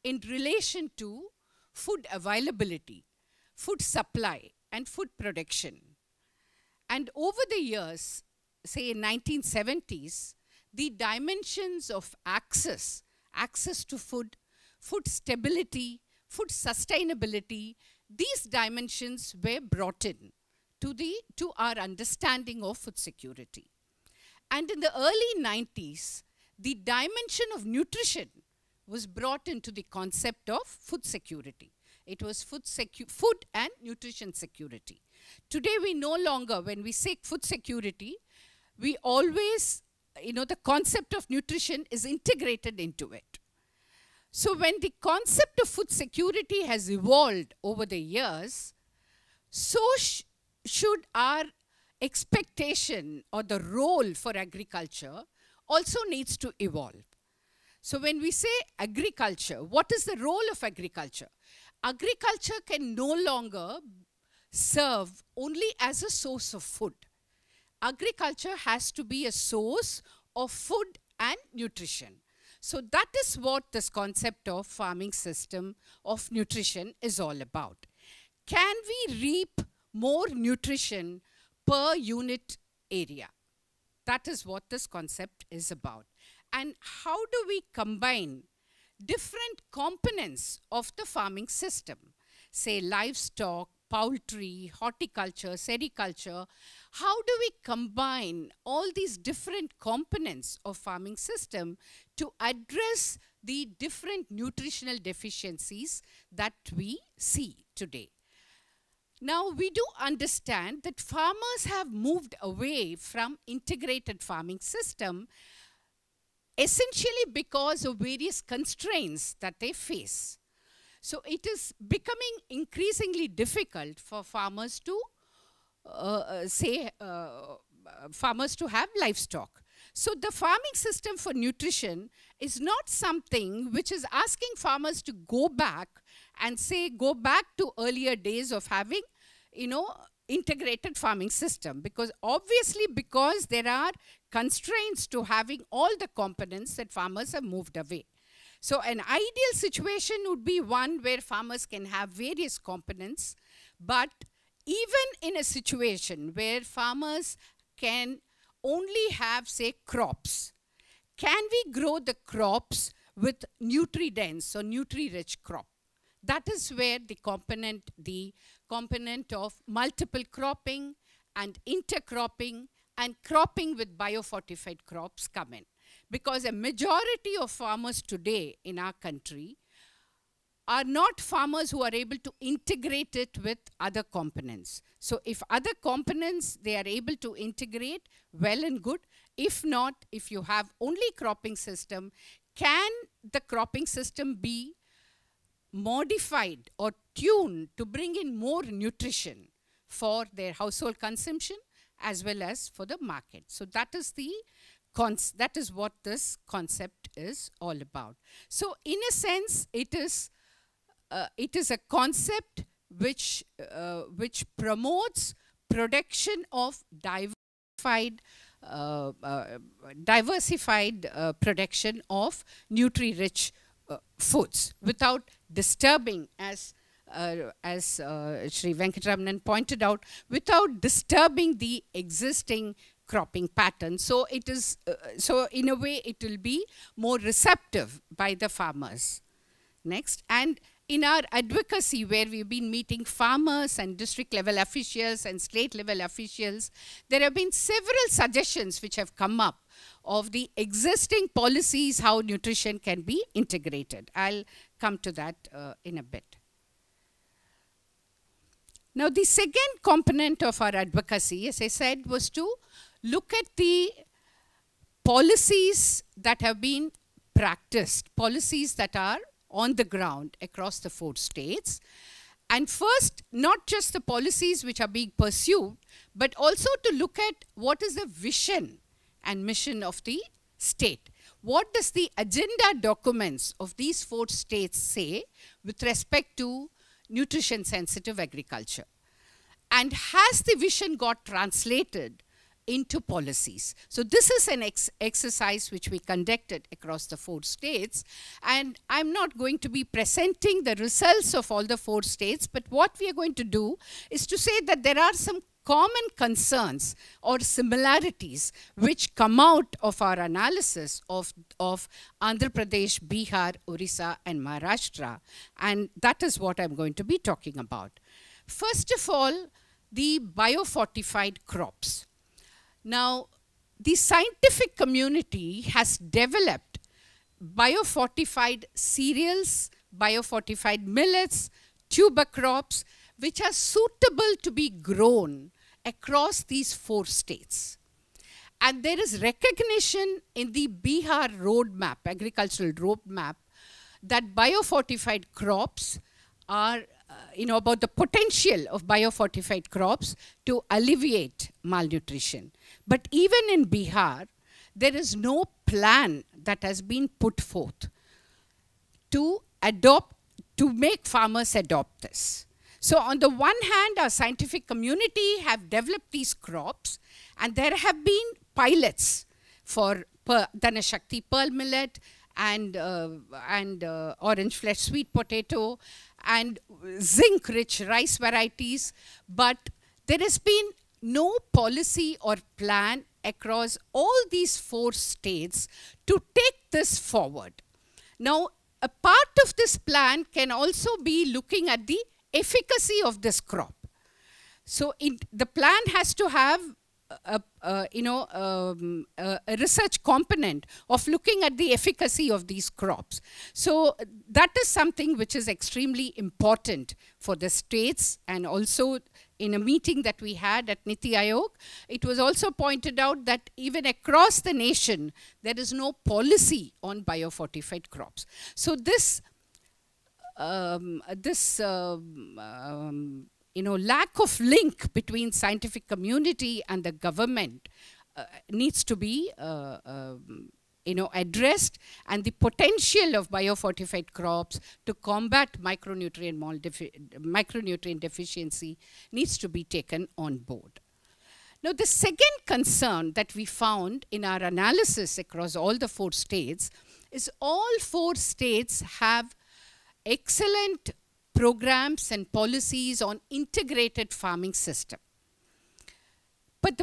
in relation to food availability, food supply, and food production. And over the years, say in 1970s, the dimensions of access to food, food stability, food sustainability, these dimensions were brought in to our understanding of food security. And in the early 90s, the dimension of nutrition was brought into the concept of food security. It was food and nutrition security. Today, we no longer, when we say food security, we always, the concept of nutrition is integrated into it. So when the concept of food security has evolved over the years, so should our expectation or the role for agriculture also needs to evolve. So when we say agriculture, what is the role of agriculture? Agriculture can no longer serve only as a source of food. Agriculture has to be a source of food and nutrition. So that is what this concept of farming system of nutrition is all about. Can we reap more nutrition per unit area? That is what this concept is about. And how do we combine different components of the farming system? Say livestock, poultry, horticulture, sericulture. How do we combine all these different components of farming system to address the different nutritional deficiencies that we see today? Now, we do understand that farmers have moved away from integrated farming system essentially because of various constraints that they face. So it is becoming increasingly difficult for farmers to farmers to have livestock. So the farming system for nutrition is not something which is asking farmers to go back and go back to earlier days of having, integrated farming system, because obviously because there are constraints to having all the components that farmers have moved away. So an ideal situation would be one where farmers can have various components, but even in a situation where farmers can only have, say, crops, can we grow the crops with nutri-dense or nutri-rich crop? That is where the component of multiple cropping and intercropping and cropping with biofortified crops come in. Because a majority of farmers today in our country are not farmers who are able to integrate it with other components. So if other components they are able to integrate, well and good. If not, if you have only cropping system, can the cropping system be modified or tuned to bring in more nutrition for their household consumption as well as for the market? So that is what this concept is all about. So in a sense, it is a concept which promotes production of diversified production of nutri-rich foods without disturbing, as Shri Venkatramanan pointed out, without disturbing the existing cropping pattern. So it is so in a way it will be more receptive by the farmers. Next, and in our advocacy, where we've been meeting farmers and district level officials and state level officials, there have been several suggestions which have come up of the existing policies, how nutrition can be integrated. I'll come to that in a bit. Now, the second component of our advocacy, as I said, was to look at the policies that have been practiced, policies that are on the ground across the 4 states. And first, not just the policies which are being pursued, but also to look at what is the vision and mission of the state. What does the agenda documents of these 4 states say with respect to nutrition sensitive agriculture? And has the vision got translated into policies? So this is an exercise which we conducted across the 4 states, and I'm not going to be presenting the results of all the 4 states, but what we are going to do is to say that there are some common concerns or similarities which come out of our analysis of Andhra Pradesh, Bihar, Orissa and Maharashtra, and that is what I'm going to be talking about. First of all, the biofortified crops. Now, the scientific community has developed biofortified cereals, biofortified millets, tuber crops, which are suitable to be grown across these 4 states. And there is recognition in the Bihar roadmap, agricultural roadmap, that biofortified crops are about the potential of biofortified crops to alleviate malnutrition. But even in Bihar, there is no plan that has been put forth to make farmers adopt this. So on the one hand, our scientific community have developed these crops, and there have been pilots for Dhanashakti pearl millet and orange flesh sweet potato and zinc-rich rice varieties, but there has been no policy or plan across all these 4 states to take this forward. Now, a part of this plan can also be looking at the efficacy of this crop. So the plan has to have a research component of looking at the efficacy of these crops. So that is something which is extremely important for the states, and also in a meeting that we had at Niti Aayog, it was also pointed out that even across the nation, there is no policy on biofortified crops. So this lack of link between scientific community and the government needs to be addressed, and the potential of biofortified crops to combat micronutrient deficiency needs to be taken on board. Now, the second concern that we found in our analysis across all the 4 states is all 4 states have excellent programs and policies on integrated farming system. But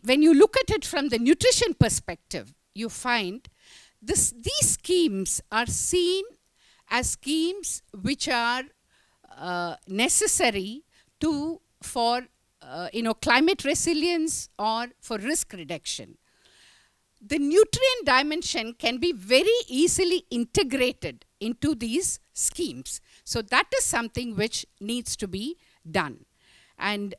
when you look at it from the nutrition perspective, you find these schemes are seen as schemes which are necessary for climate resilience or for risk reduction. The nutrient dimension can be very easily integrated into these schemes. So that is something which needs to be done. And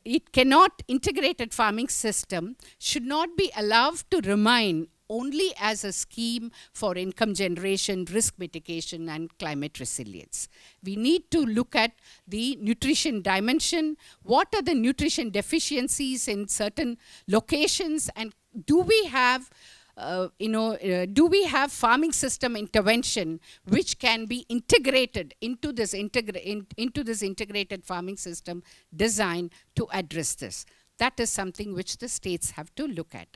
integrated farming system should not be allowed to remain only as a scheme for income generation, risk mitigation, and climate resilience. We need to look at the nutrition dimension. What are the nutrition deficiencies in certain locations, and do we have farming system intervention which can be integrated into this integrated farming system design to address this? That is something which the states have to look at.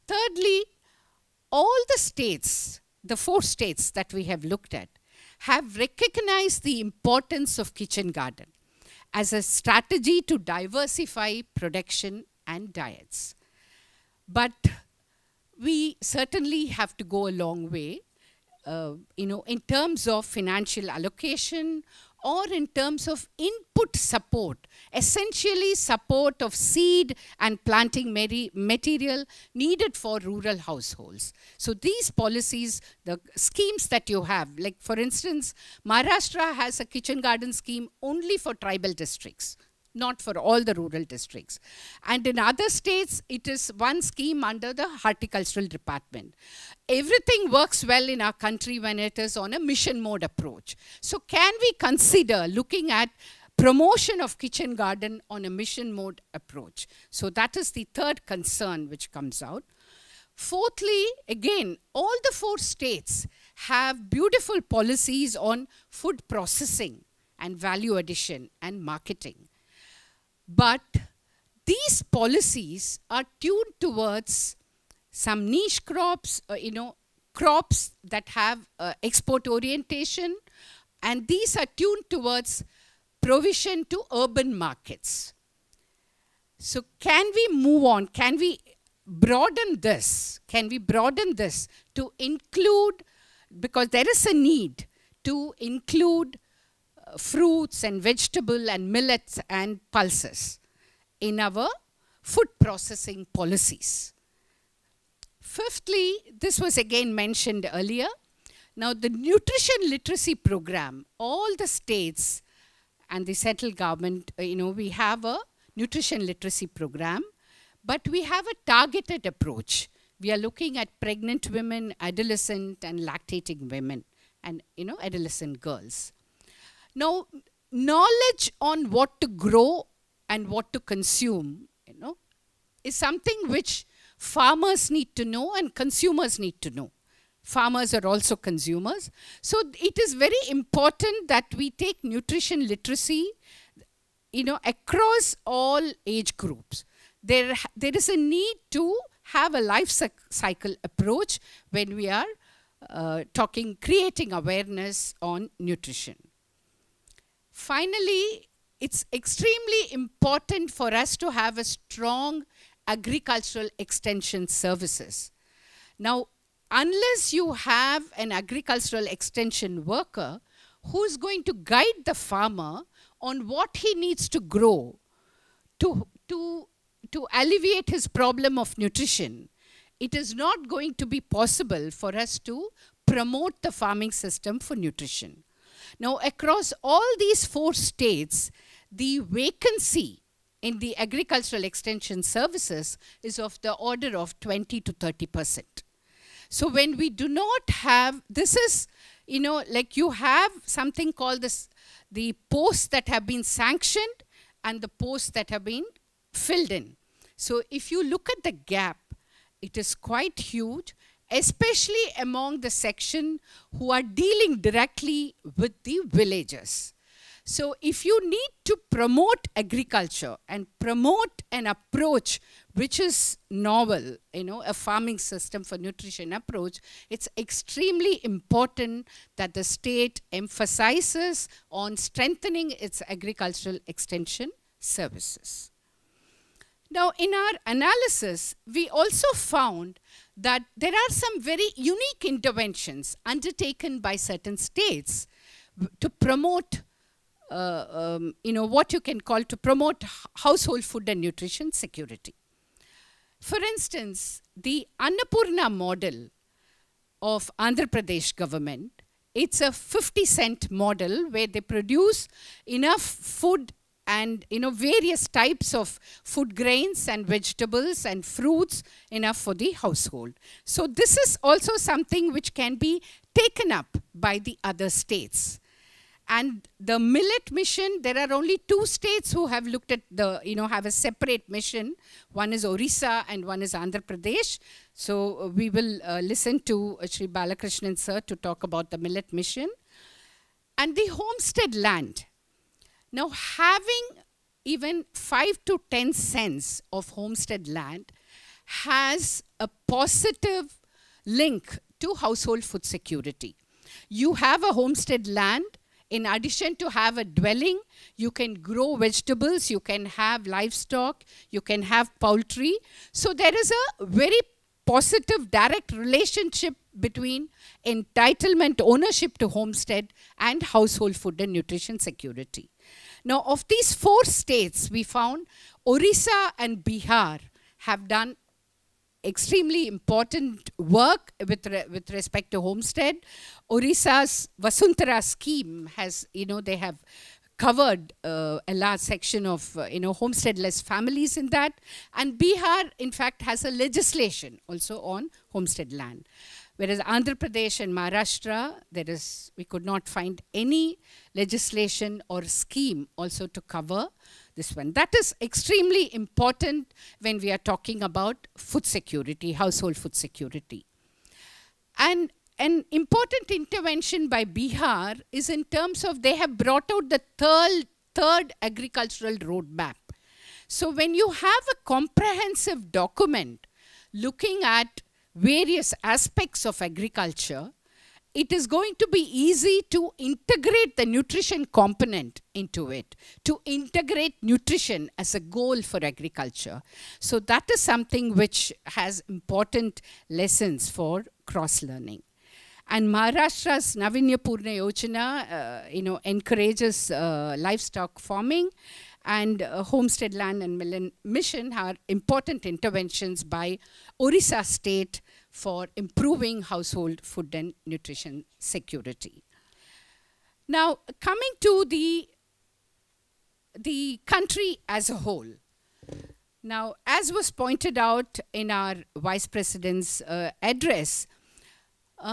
Thirdly, all the states, the 4 states that we have looked at, have recognized the importance of kitchen garden as a strategy to diversify production and diets. But we certainly have to go a long way, in terms of financial allocation or in terms of input support, essentially support of seed and planting material needed for rural households. So these policies, the schemes that you have, like for instance, Maharashtra has a kitchen garden scheme only for tribal districts, not for all the rural districts. And in other states, it is one scheme under the horticultural department. Everything works well in our country when it is on a mission mode approach. So can we consider looking at promotion of kitchen garden on a mission mode approach? So that is the third concern which comes out. Fourthly, again, all the 4 states have beautiful policies on food processing and value addition and marketing. But these policies are tuned towards some niche crops, crops that have export orientation, and these are tuned towards provision to urban markets. So can we move on? Can we broaden this? Can we broaden this to include, because there is a need to include fruits and vegetable and millets and pulses in our food processing policies. Fifthly, this was again mentioned earlier. Now the nutrition literacy program, all the states and the central government, we have a nutrition literacy program, but we have a targeted approach. We are looking at pregnant women, adolescent and lactating women, and adolescent girls. Now, knowledge on what to grow and what to consume, is something which farmers need to know and consumers need to know. Farmers are also consumers. So it is very important that we take nutrition literacy, across all age groups. There is a need to have a life cycle approach when we are creating awareness on nutrition. Finally, it's extremely important for us to have a strong agricultural extension services. Now, unless you have an agricultural extension worker who's going to guide the farmer on what he needs to grow to alleviate his problem of nutrition, it is not going to be possible for us to promote the farming system for nutrition. Now, across all these 4 states, the vacancy in the agricultural extension services is of the order of 20 to 30%. So when we do not have, this is, you know, like you have something called this, the posts that have been sanctioned and the posts that have been filled in. So if you look at the gap, it is quite huge, especially among the section who are dealing directly with the villagers. So if you need to promote agriculture and promote an approach which is novel, you know, a farming system for nutrition approach, it's extremely important that the state emphasizes on strengthening its agricultural extension services. Now, in our analysis, we also found that there are some very unique interventions undertaken by certain states to promote, you know, what you can call to promote household food and nutrition security. For instance, the Annapurna model of Andhra Pradesh government, it's a 50-cent model where they produce enough food and, you know, various types of food grains and vegetables and fruits enough for the household. So this is also something which can be taken up by the other states. And the millet mission, there are only 2 states who have looked at the, you know, have a separate mission. One is Orissa and one is Andhra Pradesh. So we will listen to Sri Balakrishnan sir to talk about the millet mission. And the homestead land. Now, having even 5 to 10 cents of homestead land has a positive link to household food security. You have a homestead land, in addition to have a dwelling, you can grow vegetables, you can have livestock, you can have poultry. So there is a very positive direct relationship between entitlement, ownership to homestead and household food and nutrition security. Now, of these 4 states, we found Orissa and Bihar have done extremely important work with respect to homestead. Orissa's Vasuntara scheme has, you know, they have covered a large section of, you know, homesteadless families in that. And Bihar, in fact, has a legislation also on homestead land. Whereas Andhra Pradesh and Maharashtra, we could not find any legislation or scheme also to cover this one. That is extremely important when we are talking about food security, household food security. And an important intervention by Bihar is in terms of they have brought out the third agricultural roadmap. So when you have a comprehensive document looking at various aspects of agriculture, it is going to be easy to integrate the nutrition component into it, to integrate nutrition as a goal for agriculture. So that is something which has important lessons for cross-learning. And Maharashtra's Navinya Purna Yojana, you know, encourages livestock farming, and homestead land and millet mission are important interventions by Orissa state for improving household food and nutrition security. Now, coming to the country as a whole. Now, as was pointed out in our Vice President's address,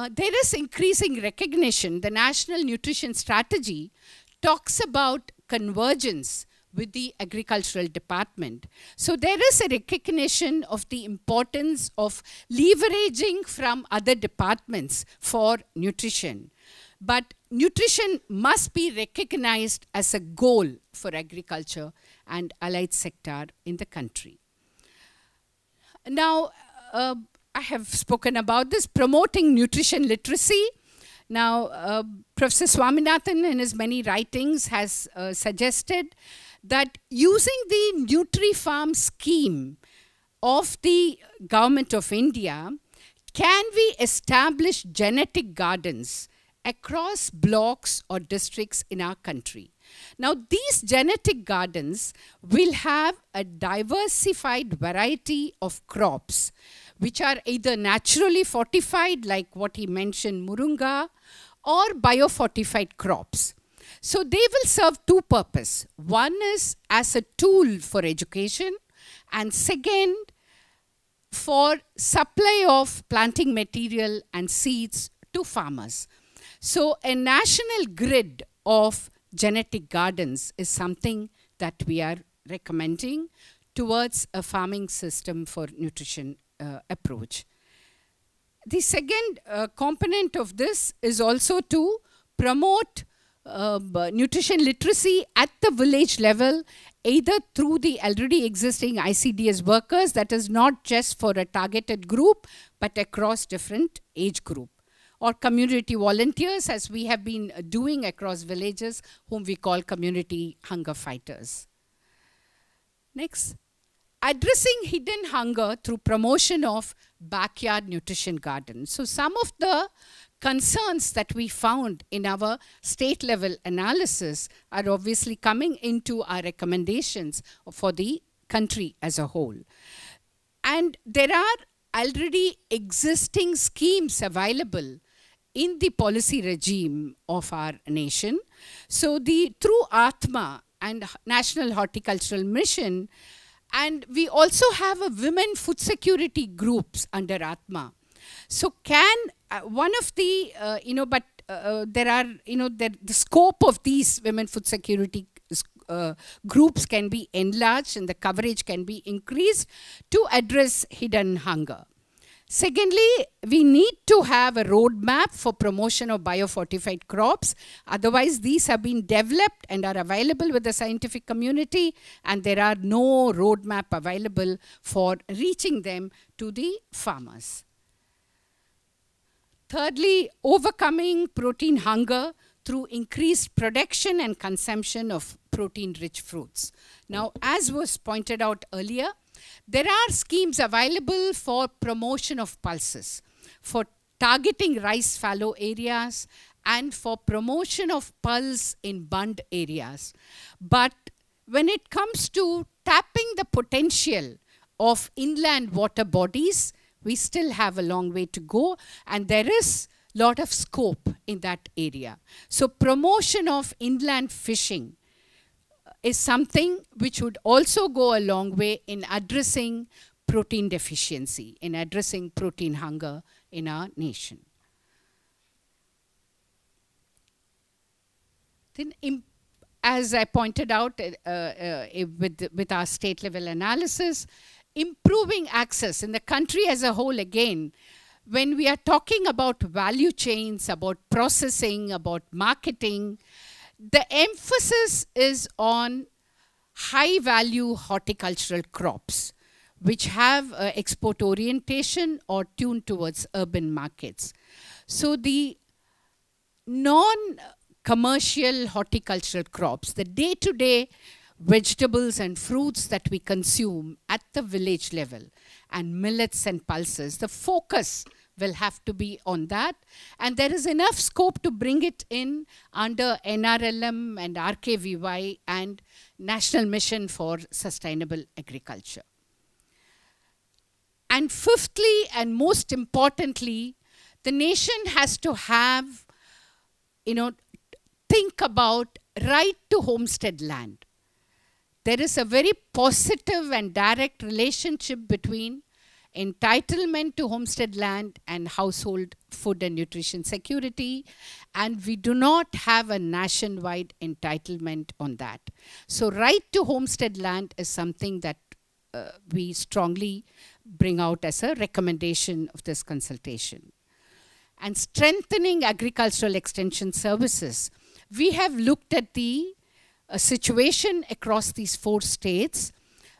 there is increasing recognition. The National Nutrition Strategy talks about convergence with the Agricultural Department. So there is a recognition of the importance of leveraging from other departments for nutrition. But nutrition must be recognized as a goal for agriculture and allied sector in the country. Now, I have spoken about this, promoting nutrition literacy. Now, Professor Swaminathan in his many writings has suggested that using the NutriFarm scheme of the Government of India, can we establish genetic gardens across blocks or districts in our country? Now, these genetic gardens will have a diversified variety of crops, which are either naturally fortified, like what he mentioned, Murunga, or biofortified crops. So they will serve 2 purposes. One is as a tool for education, and second, for supply of planting material and seeds to farmers. So a national grid of genetic gardens is something that we are recommending towards a farming system for nutrition approach. The second component of this is also to promote nutrition literacy at the village level, either through the already existing ICDS workers, that is not just for a targeted group, but across different age group, or community volunteers, as we have been doing across villages, whom we call community hunger fighters. Next, addressing hidden hunger through promotion of backyard nutrition gardens. So some of the concerns that we found in our state level analysis are obviously coming into our recommendations for the country as a whole. And there are already existing schemes available in the policy regime of our nation. So through Atma and National Horticultural Mission, and we also have a women food security groups under Atma. So one of the, there are, the scope of these women food security groups can be enlarged and the coverage can be increased to address hidden hunger. Secondly, we need to have a roadmap for promotion of biofortified crops. Otherwise, these have been developed and are available with the scientific community, and there are no roadmap available for reaching them to the farmers. Thirdly, overcoming protein hunger through increased production and consumption of protein-rich fruits. Now, as was pointed out earlier, there are schemes available for promotion of pulses, for targeting rice fallow areas, and for promotion of pulse in bund areas. But when it comes to tapping the potential of inland water bodies, we still have a long way to go, and there is a lot of scope in that area. So promotion of inland fishing is something which would also go a long way in addressing protein deficiency, in addressing protein hunger in our nation. Then, as I pointed out with our state level analysis, improving access in the country as a whole again, when we are talking about value chains, about processing, about marketing, the emphasis is on high-value horticultural crops, which have export orientation or tuned towards urban markets. So the non-commercial horticultural crops, the day-to-day vegetables and fruits that we consume at the village level, and millets and pulses, the focus will have to be on that, and there is enough scope to bring it in under NRLM and RKVY and National Mission for Sustainable Agriculture. And fifthly, and most importantly, the nation has to have, think about right to homestead land. There is a very positive and direct relationship between entitlement to homestead land and household food and nutrition security, and we do not have a nationwide entitlement on that. So right to homestead land is something that we strongly bring out as a recommendation of this consultation. And strengthening agricultural extension services. We have looked at the situation across these 4 states,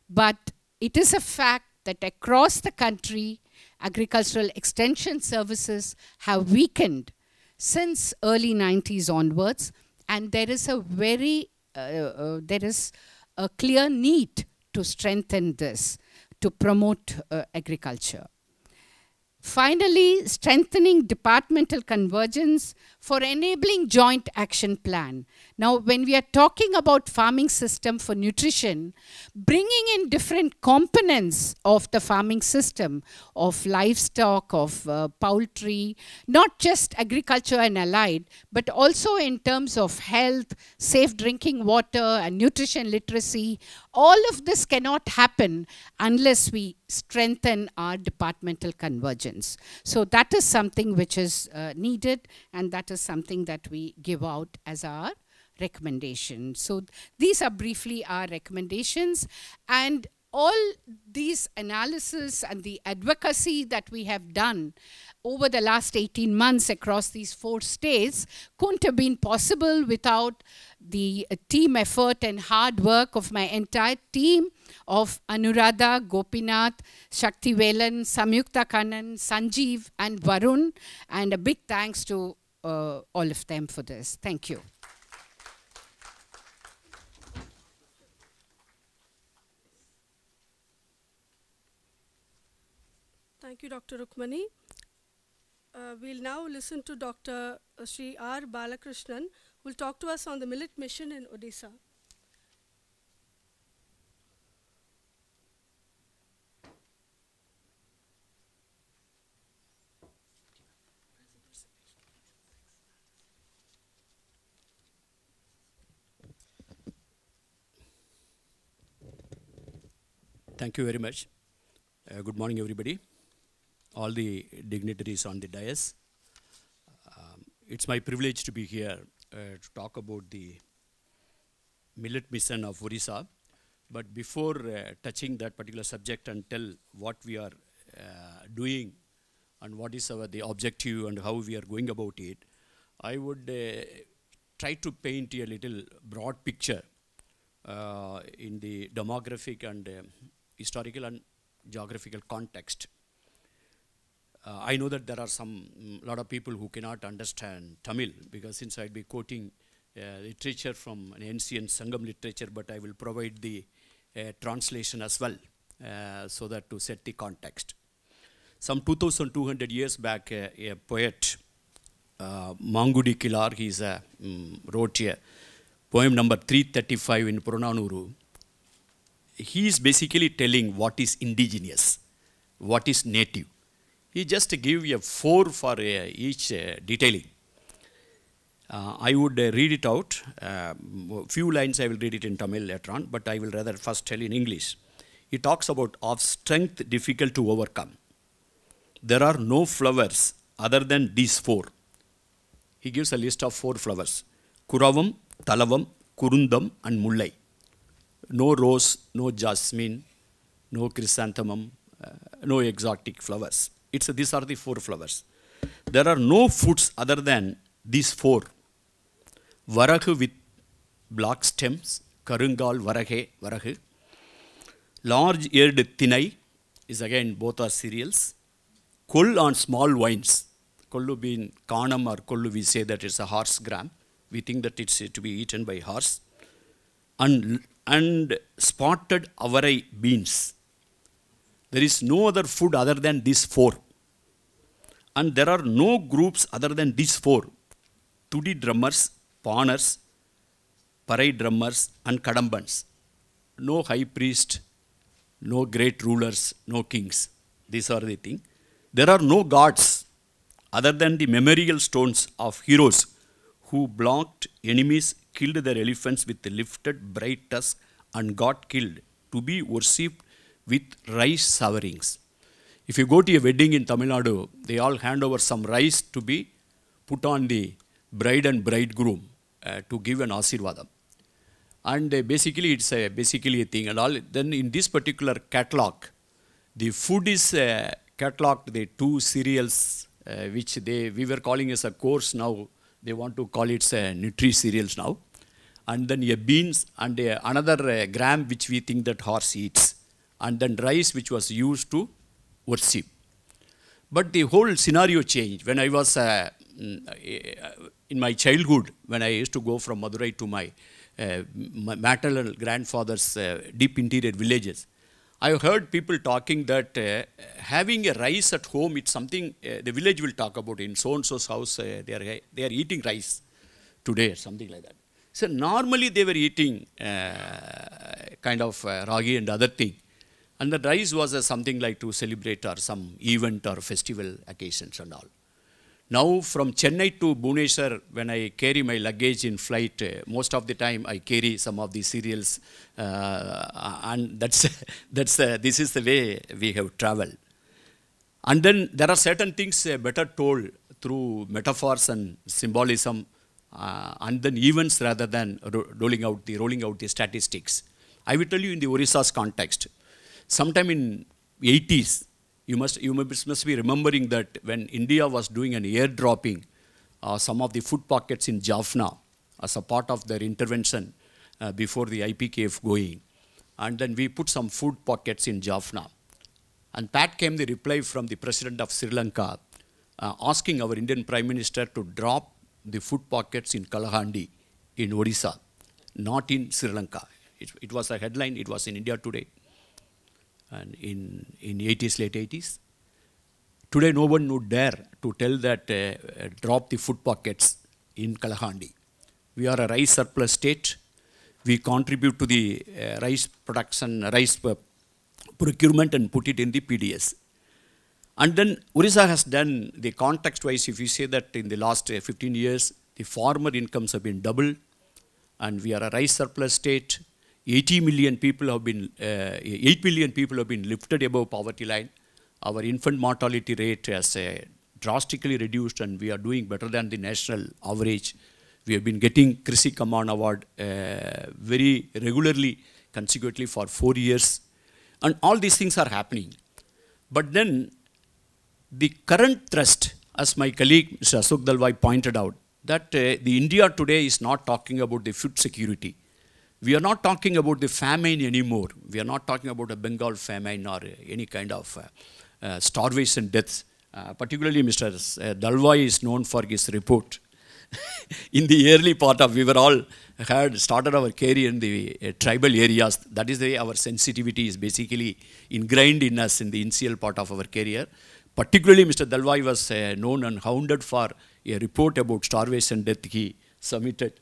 but it is a fact that across the country, agricultural extension services have weakened since early 90s onwards, and there is a clear need to strengthen this, to promote agriculture. Finally, strengthening departmental convergence for enabling joint action plan. Now, when we are talking about farming system for nutrition, bringing in different components of the farming system, of livestock, of poultry, not just agriculture and allied, but also in terms of health, safe drinking water, and nutrition literacy, all of this cannot happen unless we strengthen our departmental convergence. So that is something which is needed, and that is something that we give out as our recommendation. So these are briefly our recommendations, and all these analysis and the advocacy that we have done over the last 18 months across these 4 states couldn't have been possible without the team effort and hard work of my entire team of Anuradha, Gopinath, Shaktivelan, Samyukta Kannan, Sanjeev and Varun, and a big thanks to all of them for this. Thank you. Thank you, Dr. Rukmani. We'll now listen to Dr. Sri R. Balakrishnan, who will talk to us on the millet mission in Odisha. Thank you very much. Good morning, everybody. All the dignitaries on the dais. It's my privilege to be here to talk about the millet mission of Odisha. But before touching that particular subject and tell what we are doing and what is the objective and how we are going about it, I would try to paint a little broad picture in the demographic and historical and geographical context. I know that there are lot of people who cannot understand Tamil, because since I'd be quoting literature from an ancient Sangam literature, but I will provide the translation as well, so that to set the context. Some 2,200 years back, a poet, Mangudi Kilar, wrote a poem number 335 in Purananuru. He is basically telling what is indigenous, what is native. He just give a 4 for each detailing. I would read it out. Few lines I will read it in Tamil later on, but I will rather first tell in English. He talks about of strength difficult to overcome. There are no flowers other than these 4. He gives a list of 4 flowers: Kuravam, Talavam, Kurundam, and Mullai. No rose, no jasmine, no chrysanthemum, no exotic flowers. These are the 4 flowers. There are no foods other than these 4. Varahu with black stems, Karungal Varahu. Large eared Tinai is again, both are cereals. Kol on small vines. Kollu being Kanam or Kollu, we say that it's a horse gram. We think that it's to be eaten by horse. And spotted avarai beans. There is no other food other than these 4. And there are no groups other than these 4. Tudi drummers, pawners, parai drummers, and kadambans. No high priest, no great rulers, no kings. These are the things. There are no gods other than the memorial stones of heroes who blocked enemies, killed their elephants with the lifted bright tusk, and got killed to be worshipped with rice sourings. If you go to a wedding in Tamil Nadu, they all hand over some rice to be put on the bride and bridegroom to give an asirvadam. And basically, it's basically a thing. And all. Then in this particular catalog, the food is cataloged, the 2 cereals, which we were calling as a course. Now they want to call it Nutri cereals now. And then a beans and another gram which we think that horse eats. And then rice which was used to worship. But the whole scenario changed. When I was in my childhood, when I used to go from Madurai to my maternal grandfather's deep interior villages, I heard people talking that having a rice at home, it's something the village will talk about. In so-and-so's house, they are eating rice today, or something like that. So normally they were eating kind of ragi and other thing. And the rice was something like to celebrate or some event or festival occasions and all. Now from Chennai to Bhubaneswar, when I carry my luggage in flight, most of the time I carry some of the cereals, and this is the way we have traveled. And then there are certain things better told through metaphors and symbolism, and then events rather than rolling out the statistics. I will tell you in the Orissa's context. Sometime in 80s, you must be remembering that when India was doing an airdropping, some of the food pockets in Jaffna as a part of their intervention before the IPKF going, and then we put some food pockets in Jaffna. And that came the reply from the President of Sri Lanka, asking our Indian Prime Minister to drop the food pockets in Kalahandi, in Odisha, not in Sri Lanka. It was a headline, it was in India Today, and in 80s, late 80s. Today, no one would dare to tell that drop the food pockets in Kalahandi. We are a rice surplus state. We contribute to the rice production, rice procurement, and put it in the PDS. And then Orissa has done the context-wise, if you say that in the last 15 years, the farmer incomes have been doubled, and we are a rice surplus state. 8 million people have been lifted above poverty line. Our infant mortality rate has drastically reduced, and we are doing better than the national average. We have been getting Krishi Kamman Award very regularly, consecutively for 4 years. And all these things are happening. But then the current thrust, as my colleague Mr. Ashok Dalwai pointed out, that the India today is not talking about the food security. We are not talking about the famine anymore. We are not talking about a Bengal famine or any kind of starvation deaths. Particularly Mr. Dalwai is known for his report. In the early part of, we were all had started our career in the tribal areas. That is the way our sensitivity is basically ingrained in us in the initial part of our career. Particularly Mr. Dalwai was known and hounded for a report about starvation death he submitted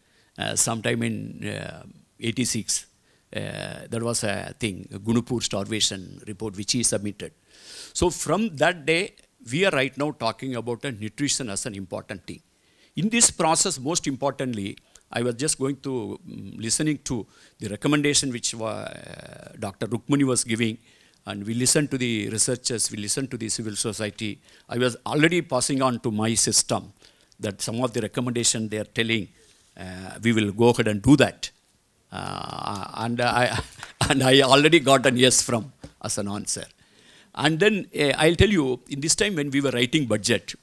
sometime in 86. There was a thing, a Gunupur starvation report which he submitted. So from that day, we are right now talking about nutrition as an important thing. In this process, most importantly, I was just going to listening to the recommendation which Dr. Rukmani was giving, and we listened to the researchers, we listened to the civil society. I was already passing on to my system that some of the recommendation they are telling, we will go ahead and do that. And I already got an yes from as an answer. And then I'll tell you, in this time when we were writing budget,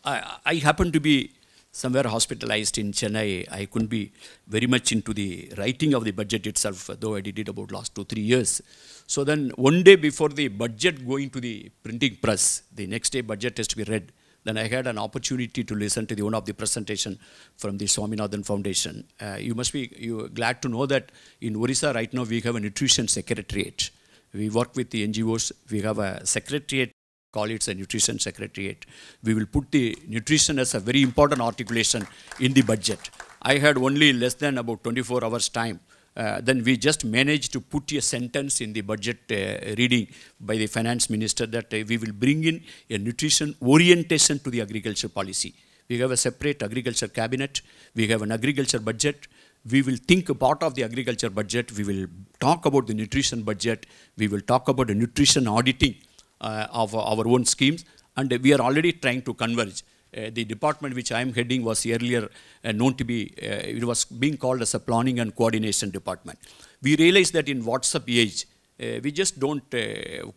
I happened to be somewhere hospitalized in Chennai. I couldn't be very much into the writing of the budget itself, though I did it about last 2-3 years. So then one day before the budget going to the printing press, the next day budget has to be read. Then I had an opportunity to listen to one of the presentation from the Swaminathan Foundation. You must be glad to know that in Orissa right now we have a nutrition secretariat. We work with the NGOs. We have a secretariat, call it a nutrition secretariat. We will put the nutrition as a very important articulation in the budget. I had only less than about 24 hours time. Then we just managed to put a sentence in the budget reading by the finance minister that we will bring in a nutrition orientation to the agriculture policy. We have a separate agriculture cabinet. We have an agriculture budget. We will think a part of the agriculture budget. We will talk about the nutrition budget. We will talk about the nutrition auditing of our own schemes. And we are already trying to converge. The department which I am heading was earlier known to be, it was being called as a planning and coordination department. We realized that in WhatsApp age, we just don't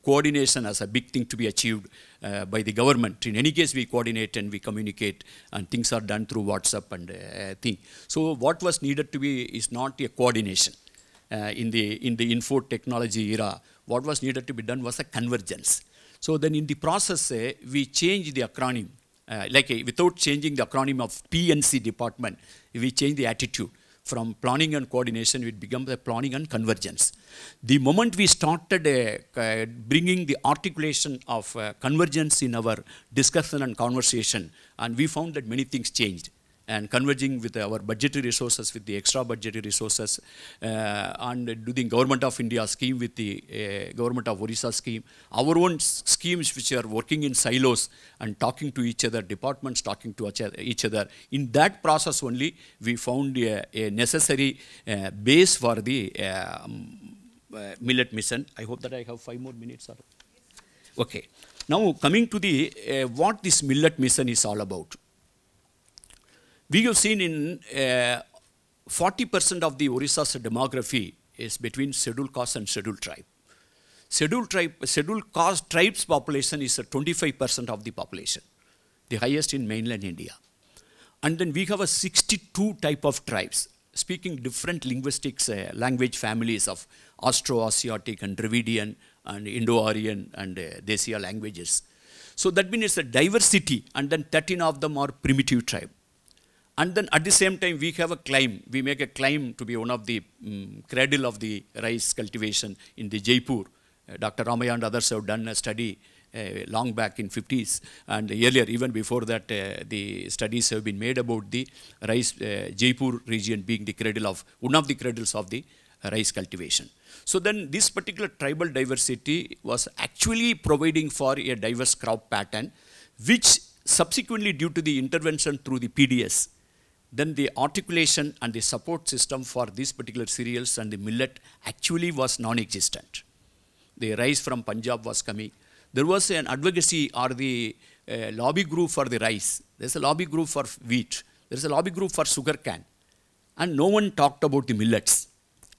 coordination as a big thing to be achieved by the government. In any case, we coordinate and we communicate, and things are done through WhatsApp and thing. So what was needed to be is not a coordination. In the info technology era, what was needed to be done was a convergence. So then in the process, we changed the acronym. Without changing the acronym of PNC department, we changed the attitude. From planning and coordination, it became the planning and convergence. The moment we started bringing the articulation of convergence in our discussion and conversation, and we found that many things changed. and converging with our budgetary resources, with the extra budgetary resources, and doing Government of India scheme with the Government of Orissa scheme, our own schemes which are working in silos and talking to each other, departments talking to each other. In that process only, we found a necessary base for the millet mission. I hope that I have 5 more minutes. Okay. Now coming to the what this millet mission is all about. We have seen in 40% of the Orissa's demography is between scheduled caste and scheduled tribe. Scheduled caste tribes population is 25% of the population, the highest in mainland India. And then we have a 62 type of tribes speaking different linguistics, language families of Austro-Asiatic and Dravidian and Indo-Aryan and Desia languages. So that means it's a diversity, and then 13 of them are primitive tribe. And then at the same time, we have a claim. We make a claim to be one of the cradle of the rice cultivation in the Jaipur. Dr. Ramaya and others have done a study long back in 50s. And earlier, even before that, the studies have been made about the rice, Jaipur region being the cradle of, one of the cradles of the rice cultivation. So then this particular tribal diversity was actually providing for a diverse crop pattern, which subsequently, due to the intervention through the PDS, then the articulation and the support system for these particular cereals and the millet actually was non-existent. The rice from Punjab was coming. There was an advocacy or the lobby group for the rice. There's a lobby group for wheat. There's a lobby group for sugarcane. And no one talked about the millets.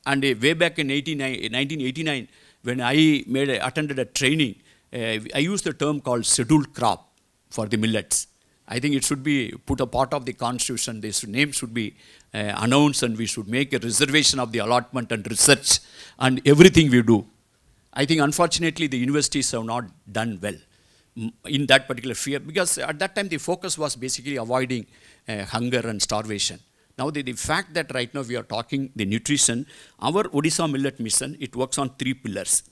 And way back in 1989, when I attended a training, I used the term called scheduled crop for the millets. I think it should be put a part of the constitution. This name should be announced, and we should make a reservation of the allotment and research and everything we do. I think unfortunately the universities have not done well in that particular sphere, because at that time the focus was basically avoiding hunger and starvation. Now the fact that right now we are talking the nutrition, our Odisha Millet Mission, it works on 3 pillars.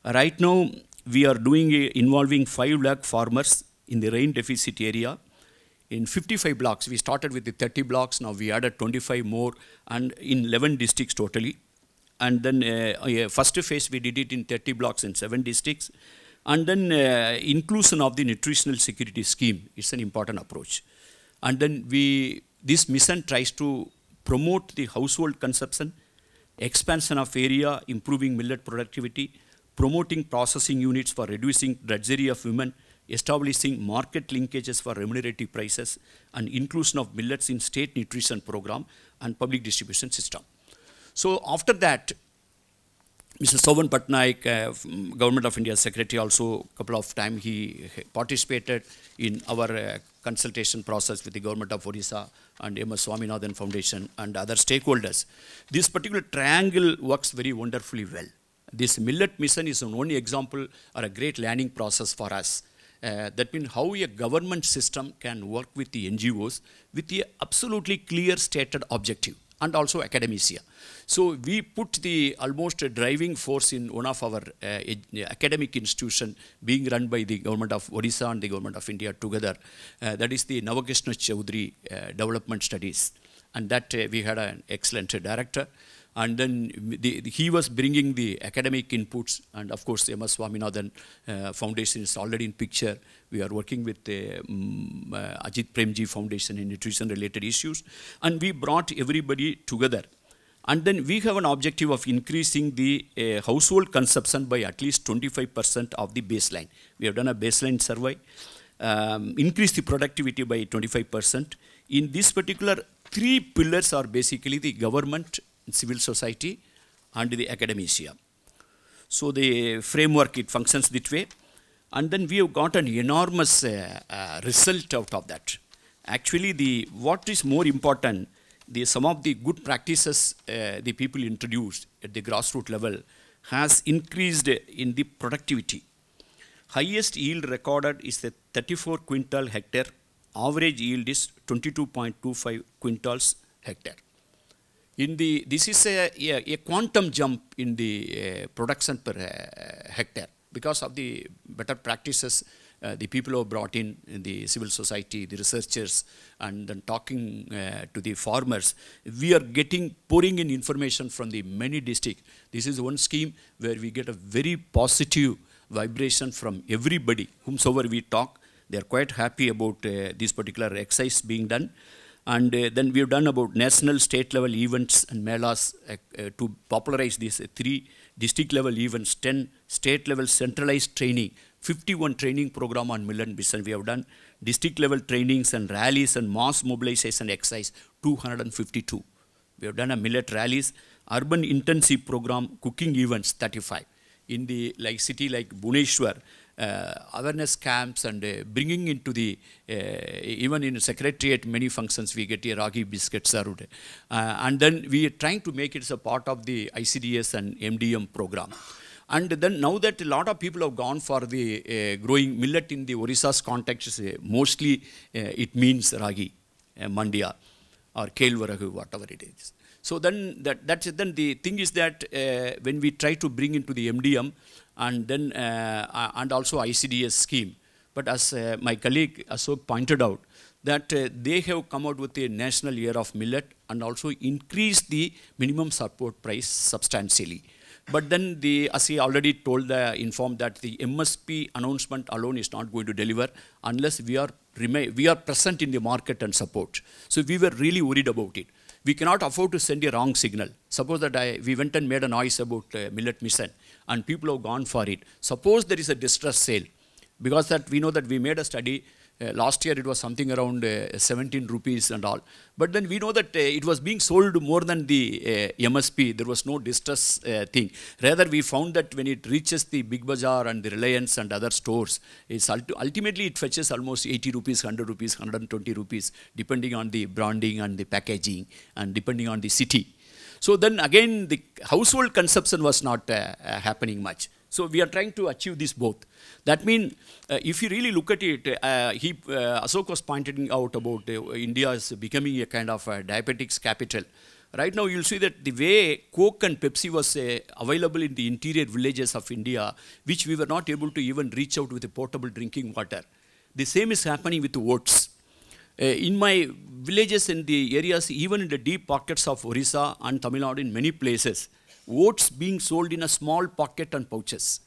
Right now we are doing involving 5 lakh farmers in the rain deficit area. In 55 blocks, we started with the 30 blocks, now we added 25 more, and in 11 districts totally. And then first phase, we did it in 30 blocks in 7 districts. And then inclusion of the nutritional security scheme is an important approach. And then this mission tries to promote the household consumption, expansion of area, improving millet productivity, promoting processing units for reducing drudgery of women, establishing market linkages for remunerative prices, and inclusion of millets in state nutrition program and public distribution system. So after that, Mr. Sovan Patnaik, Government of India Secretary, also a couple of times he participated in our consultation process with the Government of Odisha and M.S. Swaminathan Foundation and other stakeholders. This particular triangle works very wonderfully well. This millet mission is one example or a great learning process for us. That means how a government system can work with the NGOs with the absolutely clear stated objective, and also academia. So we put the almost driving force in one of our academic institution being run by the Government of Odisha and the Government of India together. That is the Navakrishna Chaudhary Development Studies. And that we had an excellent director. And then he was bringing the academic inputs, and of course the M.S. Swaminathan Foundation is already in picture. We are working with the Ajit Premji Foundation in nutrition related issues, and we brought everybody together. And then we have an objective of increasing the household consumption by at least 25% of the baseline. We have done a baseline survey, increase the productivity by 25%. In this particular 3 pillars are basically the government, civil society, and the academia. So the framework, it functions that way. And then we have got an enormous result out of that. Actually, what is more important, some of the good practices the people introduced at the grassroots level has increased in the productivity. Highest yield recorded is the 34 quintal hectare. Average yield is 22.25 quintals hectare. This is a quantum jump in the production per hectare because of the better practices the people who are brought in the civil society, the researchers, and then talking to the farmers, we are pouring in information from the many districts. This is one scheme where we get a very positive vibration from everybody, whomsoever we talk. They are quite happy about this particular exercise being done. And then we have done about national, state level events and melas to popularize these 3 district level events, 10 state level centralized training, 51 training program on millet mission. We have done district level trainings and rallies and mass mobilization exercise, 252. We have done a millet rallies, urban intensive program, cooking events, 35. In the city like Bhubaneswar, awareness camps and bringing into the, even in secretariat, many functions we get here, ragi biscuits served. And then we are trying to make it as a part of the ICDS and MDM program. And then now that a lot of people have gone for the growing millet in the Orissa's context, mostly it means ragi, mandia, or kelvaragu, whatever it is. So then then the thing is that when we try to bring into the MDM and then and also ICDS scheme, but as my colleague Ashok pointed out, that they have come out with a national year of millet and also increased the minimum support price substantially. But then as he already informed that the MSP announcement alone is not going to deliver unless we are present in the market and support. So we were really worried about it. We cannot afford to send a wrong signal. Suppose that we went and made a noise about millet mission and people have gone for it. Suppose there is a distress sale, because that we know that we made a study. Last year it was something around 17 rupees and all. But then we know that it was being sold more than the MSP. There was no distress thing. Rather, we found that when it reaches the Big Bazaar and the Reliance and other stores, it's ultimately it fetches almost 80 rupees, 100 rupees, 120 rupees, depending on the branding and the packaging and depending on the city. So then again, the household consumption was not happening much. So we are trying to achieve this both. That means, if you really look at it, Ashok was pointing out about India is becoming a kind of diabetics capital. Right now, you'll see that the way Coke and Pepsi was available in the interior villages of India, which we were not able to even reach out with a portable drinking water. The same is happening with oats. In my villages, in the areas, even in the deep pockets of Orissa and Tamil Nadu, in many places, oats being sold in a small pocket and pouches.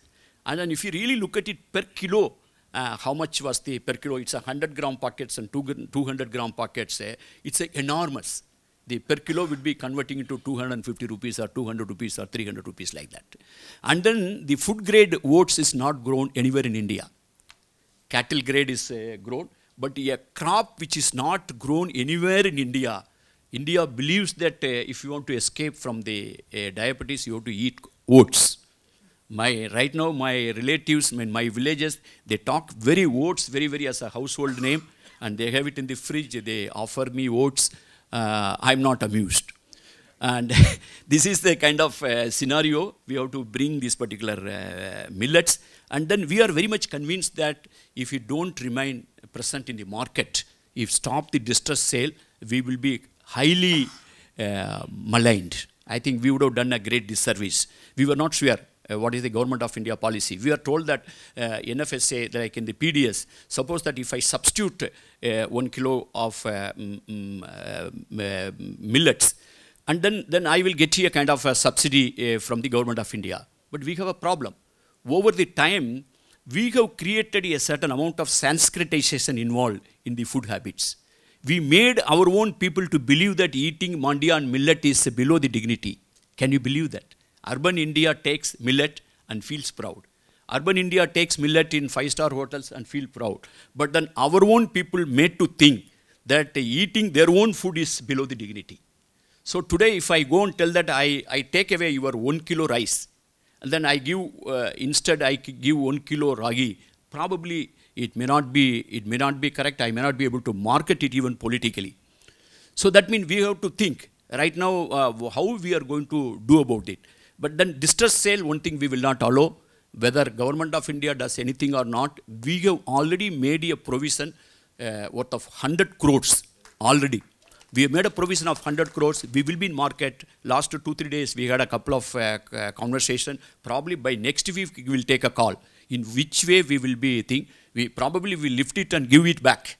And then if you really look at it per kilo, how much was the per kilo? It's 100 gram packets and 200 gram packets. It's enormous. The per kilo would be converting into 250 rupees or 200 rupees or 300 rupees like that. And then the food grade oats is not grown anywhere in India. Cattle grade is grown, but a crop which is not grown anywhere in India. India believes that if you want to escape from the diabetes, you have to eat oats. Right now, my relatives, my villages, they talk oats very as a household name, and they have it in the fridge. They offer me oats. I'm not amused. And this is the kind of scenario we have to bring these particular millets. And then we are very much convinced that if you don't remain present in the market, if stop the distress sale, we will be highly maligned. I think we would have done a great disservice. We were not sure what is the Government of India policy. We are told that NFSA, like in the PDS, suppose that if I substitute 1 kilo of millets, and then I will get a kind of a subsidy from the Government of India. But we have a problem. Over the time, we have created a certain amount of Sanskritization involved in the food habits. We made our own people to believe that eating mandia and millet is below the dignity. Can you believe that? Urban India takes millet and feels proud. Urban India takes millet in 5-star hotels and feel proud. But then our own people made to think that eating their own food is below the dignity. So today, if I go and tell that I take away your 1 kilo rice, and then I give, instead I give 1 kilo ragi, probably it may not be correct. I may not be able to market it even politically. So that means we have to think right now how we are going to do about it. But then distress sale, one thing we will not allow. Whether Government of India does anything or not, we have already made a provision worth of 100 crores already. We have made a provision of 100 crores. We will be in market. Last 2-3 days, we had a couple of conversations. Probably by next week, we will take a call. in which way we will be we probably will lift it and give it back.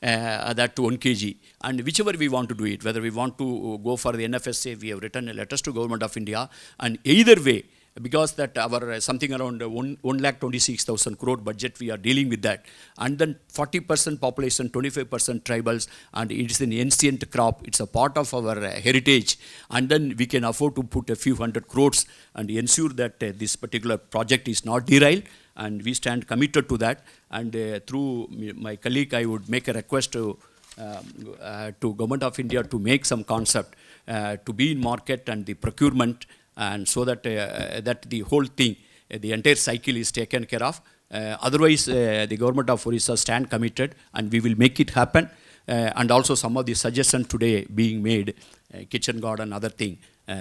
That to 1 kg, and whichever we want to do it, whether we want to go for the NFSA, we have written letters to Government of India, and either way, because that our something around 1,26,000 crore budget, we are dealing with that, and then 40% population, 25% tribals, and it is an ancient crop, it's a part of our heritage, and then we can afford to put a few hundred crores and ensure that this particular project is not derailed, and we stand committed to that. And through my colleague, I would make a request to Government of India to make some concept to be in market and the procurement, and so that that the whole thing, the entire cycle is taken care of. Otherwise, the Government of Orissa stand committed, and we will make it happen. And also some of the suggestions today being made, kitchen garden, other thing,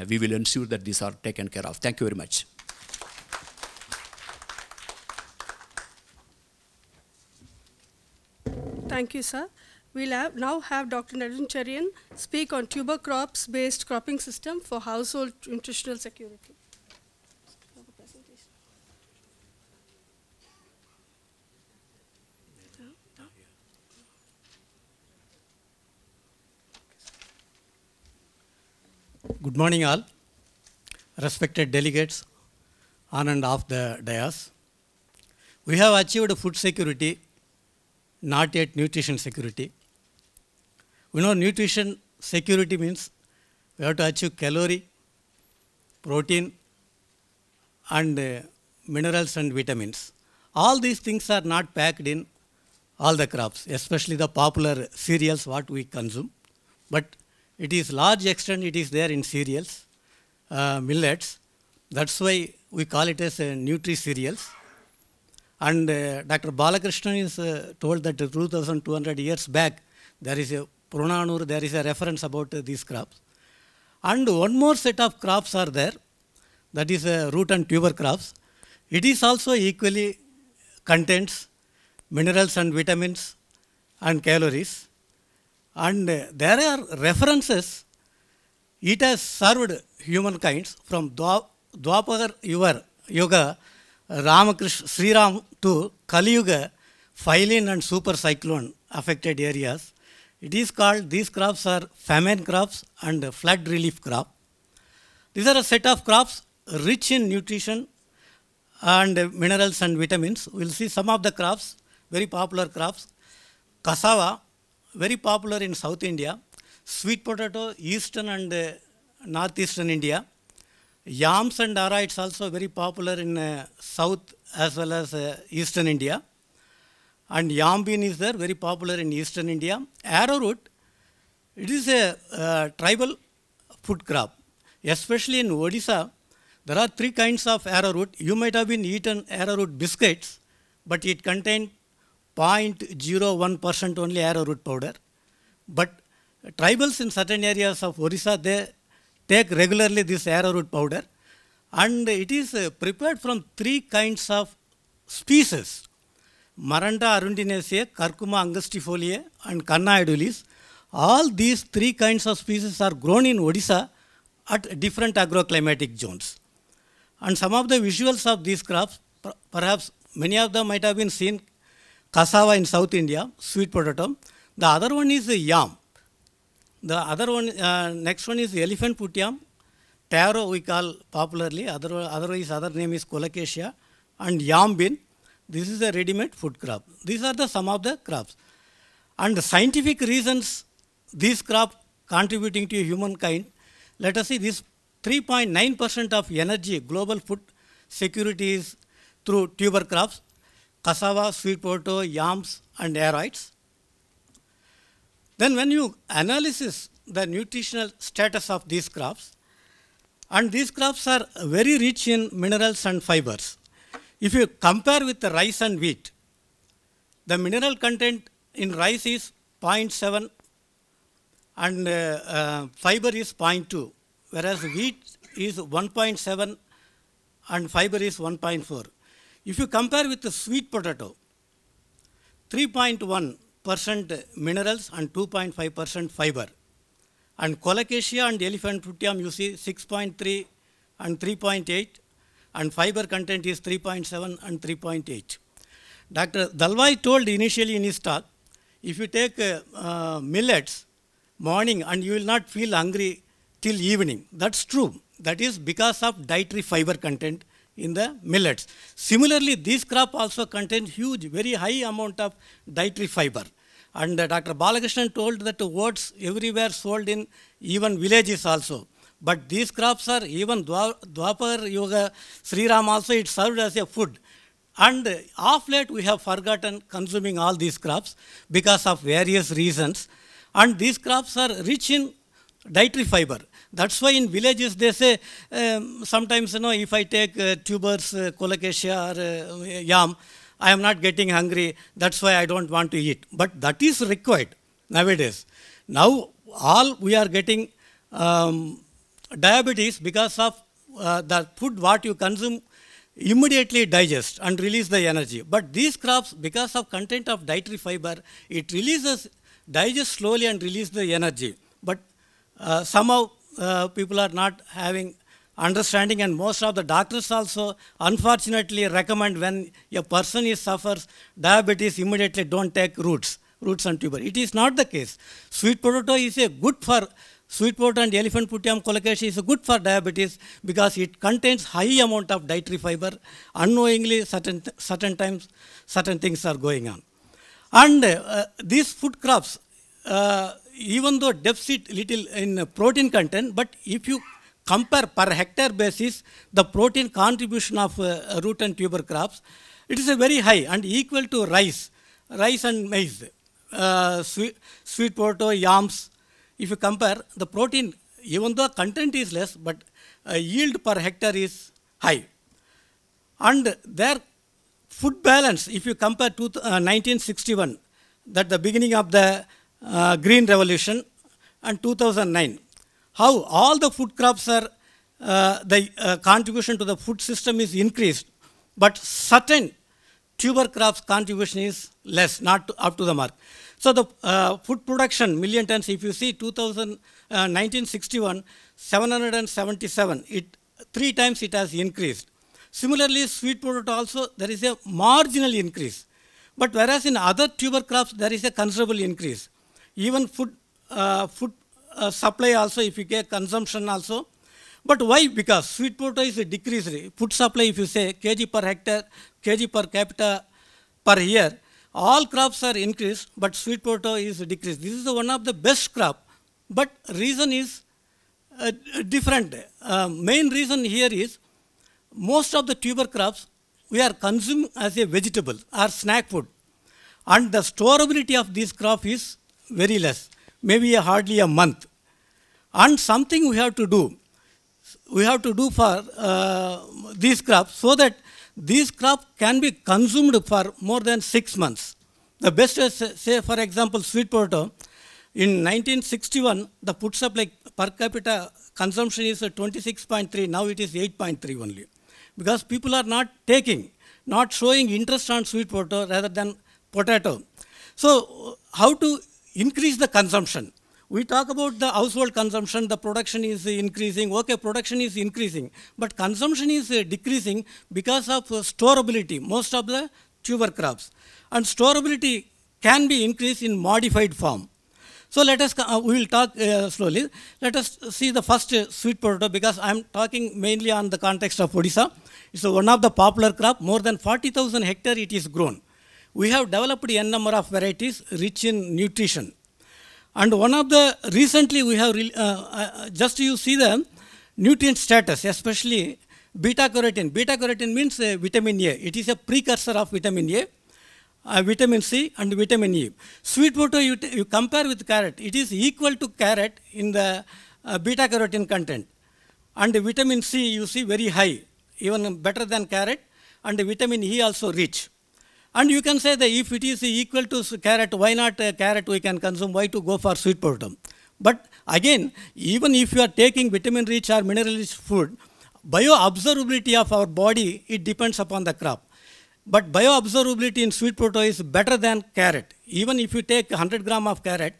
we will ensure that these are taken care of. Thank you very much. Thank you, sir. We'll now have Dr. Neduncherian speak on tuber crops-based cropping system for household nutritional security. Good morning all, respected delegates on and off the dais. We have achieved food security, not yet nutrition security. We know nutrition security means we have to achieve calorie, protein, and minerals and vitamins. All these things are not packed in all the crops, especially the popular cereals what we consume. But it is large extent it is there in cereals, millets. That's why we call it as nutri-cereals. And Dr. Balakrishnan is told that 2,200 years back, there is a Purnanur, there is a reference about these crops. And one more set of crops are there, that is root and tuber crops. It is also equally contains minerals and vitamins and calories. And there are references, it has served humankind from Dwapar Yuga, Ramakrishna, Sri Ram to Kali Yuga, phylline and super cyclone affected areas. It is called, these crops are famine crops and flood relief crop. These are a set of crops rich in nutrition and minerals and vitamins. We will see some of the crops, very popular crops. Cassava, very popular in South India. Sweet potato, eastern and northeastern India. Yams and araits also very popular in south as well as eastern India. And yam bean is there, very popular in eastern India. Arrowroot, it is a tribal food crop. Especially in Odisha, there are 3 kinds of arrowroot. You might have been eaten arrowroot biscuits, but it contained 0.01% only arrowroot powder. But tribals in certain areas of Orissa, they take regularly this arrowroot powder, and it is prepared from 3 kinds of species: Maranta arundinaceae, Curcuma angustifoliae, and Canna edulis. All these 3 kinds of species are grown in Odisha at different agroclimatic zones. And some of the visuals of these crops, perhaps many of them might have been seen. Cassava in South India, sweet potato. The other one is yam. The other one, next one is elephant foot yam. Taro we call popularly, otherwise other name is colocasia, and yam bean. This is a ready-made food crop. These are the some of the crops. And the scientific reasons these crops contributing to humankind, let us see this 3.9% of energy, global food security is through tuber crops, cassava, sweet potato, yams, and araits. Then when you analyze the nutritional status of these crops, and these crops are very rich in minerals and fibers. If you compare with the rice and wheat, the mineral content in rice is 0.7 and fiber is 0.2, whereas wheat is 1.7 and fiber is 1.4. If you compare with the sweet potato, 3.1% minerals and 2.5% fiber. And colocasia and elephant foot yam, you see 6.3 and 3.8. and fiber content is 3.7 and 3.8. Dr. Dalwai told initially in his talk, if you take millets morning and you will not feel hungry till evening. That's true. That is because of dietary fiber content in the millets. Similarly, this crop also contains huge, very high amount of dietary fiber. And Dr. Balakrishnan told that oats everywhere sold in even villages also. But these crops are even Dwapar Yoga, Sri Ram also, it served as a food. And of late we have forgotten consuming all these crops because of various reasons. And these crops are rich in dietary fiber. That's why in villages they say, sometimes, if I take tubers, colocasia or yam, I am not getting hungry, that's why I don't want to eat. But that is required nowadays. Now all we are getting diabetes because of the food what you consume immediately digest and release the energy. But these crops, because of content of dietary fiber, it releases, digest slowly and release the energy. But somehow people are not having understanding, and most of the doctors also unfortunately recommend when a person suffers diabetes, immediately don't take roots and tuber. It is not the case. Sweet potato is a good for sweet potato, and elephant putium colocasia is good for diabetes because it contains high amount of dietary fiber. Unknowingly, certain times, certain things are going on. And these food crops, even though deficit little in protein content, but if you compare per hectare basis, the protein contribution of root and tuber crops, it is a very high and equal to rice and maize, sweet potato, yams. If you compare the protein, even though content is less, but yield per hectare is high. And their food balance, if you compare to 1961, that the beginning of the Green Revolution, and 2009, how all the food crops are, the contribution to the food system is increased, but certain tuber crops contribution is less, not up to the mark. So the food production, million tons, if you see 1961, 777, 3 times it has increased. Similarly, sweet potato also, there is a marginal increase. But whereas in other tuber crops, there is a considerable increase. Even food supply also, if you get consumption also. But why? Because sweet potato is a decreased. Food supply, if you say kg per hectare, kg per capita per year, all crops are increased, but sweet potato is decreased. This is one of the best crop, but reason is different. Main reason here is most of the tuber crops we are consuming as a vegetable or snack food, and the storability of this crop is very less, maybe hardly a month. And something we have to do for these crops so that these crops can be consumed for more than 6 months. The best is, say for example, sweet potato. In 1961, the food supply per capita consumption is 26.3, now it is 8.3 only. Because people are not showing interest on sweet potato rather than potato. So how to increase the consumption? We talk about the household consumption, the production is increasing. Okay, production is increasing, but consumption is decreasing because of storability, most of the tuber crops. And storability can be increased in modified form. So let us, we will talk slowly. Let us see the first sweet potato, because I am talking mainly on the context of Odisha. It's one of the popular crop, more than 40,000 hectares it is grown. We have developed n number of varieties rich in nutrition. And one of the, recently we have, just you see the nutrient status, especially beta-carotene. Beta-carotene means vitamin A. It is a precursor of vitamin A, vitamin C and vitamin E. Sweet potato, you compare with carrot, it is equal to carrot in the beta-carotene content. And vitamin C you see very high, even better than carrot, and vitamin E also rich. And you can say that if it is equal to carrot, why not carrot we can consume, why to go for sweet potato? But again, even if you are taking vitamin rich or mineral rich food, bioabsorbability of our body, it depends upon the crop. But bioabsorbability in sweet potato is better than carrot. Even if you take 100 gram of carrot,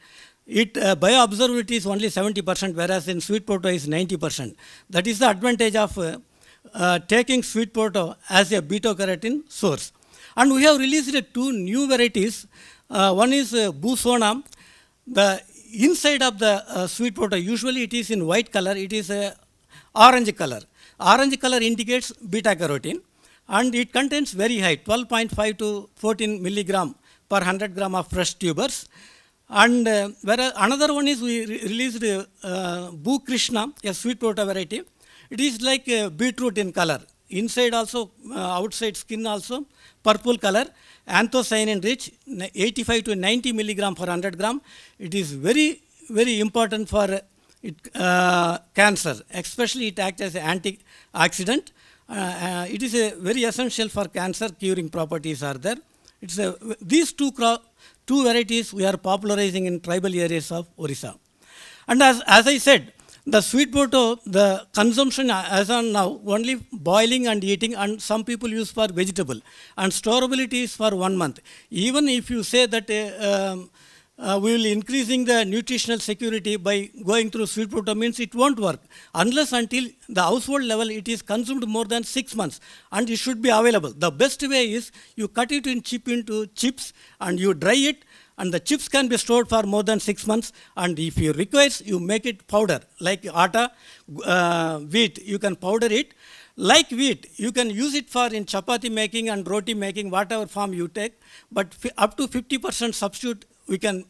bioabsorbability is only 70%, whereas in sweet potato is 90%. That is the advantage of taking sweet potato as a beta-carotene source. And we have released two new varieties. One is Busona. The inside of the sweet potato, usually it is in white color, it is a orange color. Orange color indicates beta-carotene, and it contains very high, 12.5 to 14 milligram per 100 gram of fresh tubers. And whereas another one is we released Bu Krishna, a sweet potato variety. It is like beetroot in color. Inside also, outside skin also, purple color, anthocyanin rich, 85 to 90 milligram per 100 gram. It is very, very important for cancer, especially it acts as an antioxidant. It is very essential for cancer, curing properties are there. It's these two varieties we are popularizing in tribal areas of Orissa. And as I said, the sweet potato, the consumption as on now, only boiling and eating, and some people use for vegetable. And storability is for 1 month. Even if you say that we will increasing the nutritional security by going through sweet potato, means it won't work. Unless until the household level, it is consumed more than 6 months. And it should be available. The best way is you cut it into chips and you dry it. And the chips can be stored for more than 6 months. And if you require, you make it powder. Like atta, wheat, you can powder it. Like wheat, you can use it for in chapati making and roti making, whatever form you take. But up to 50% substitute, we can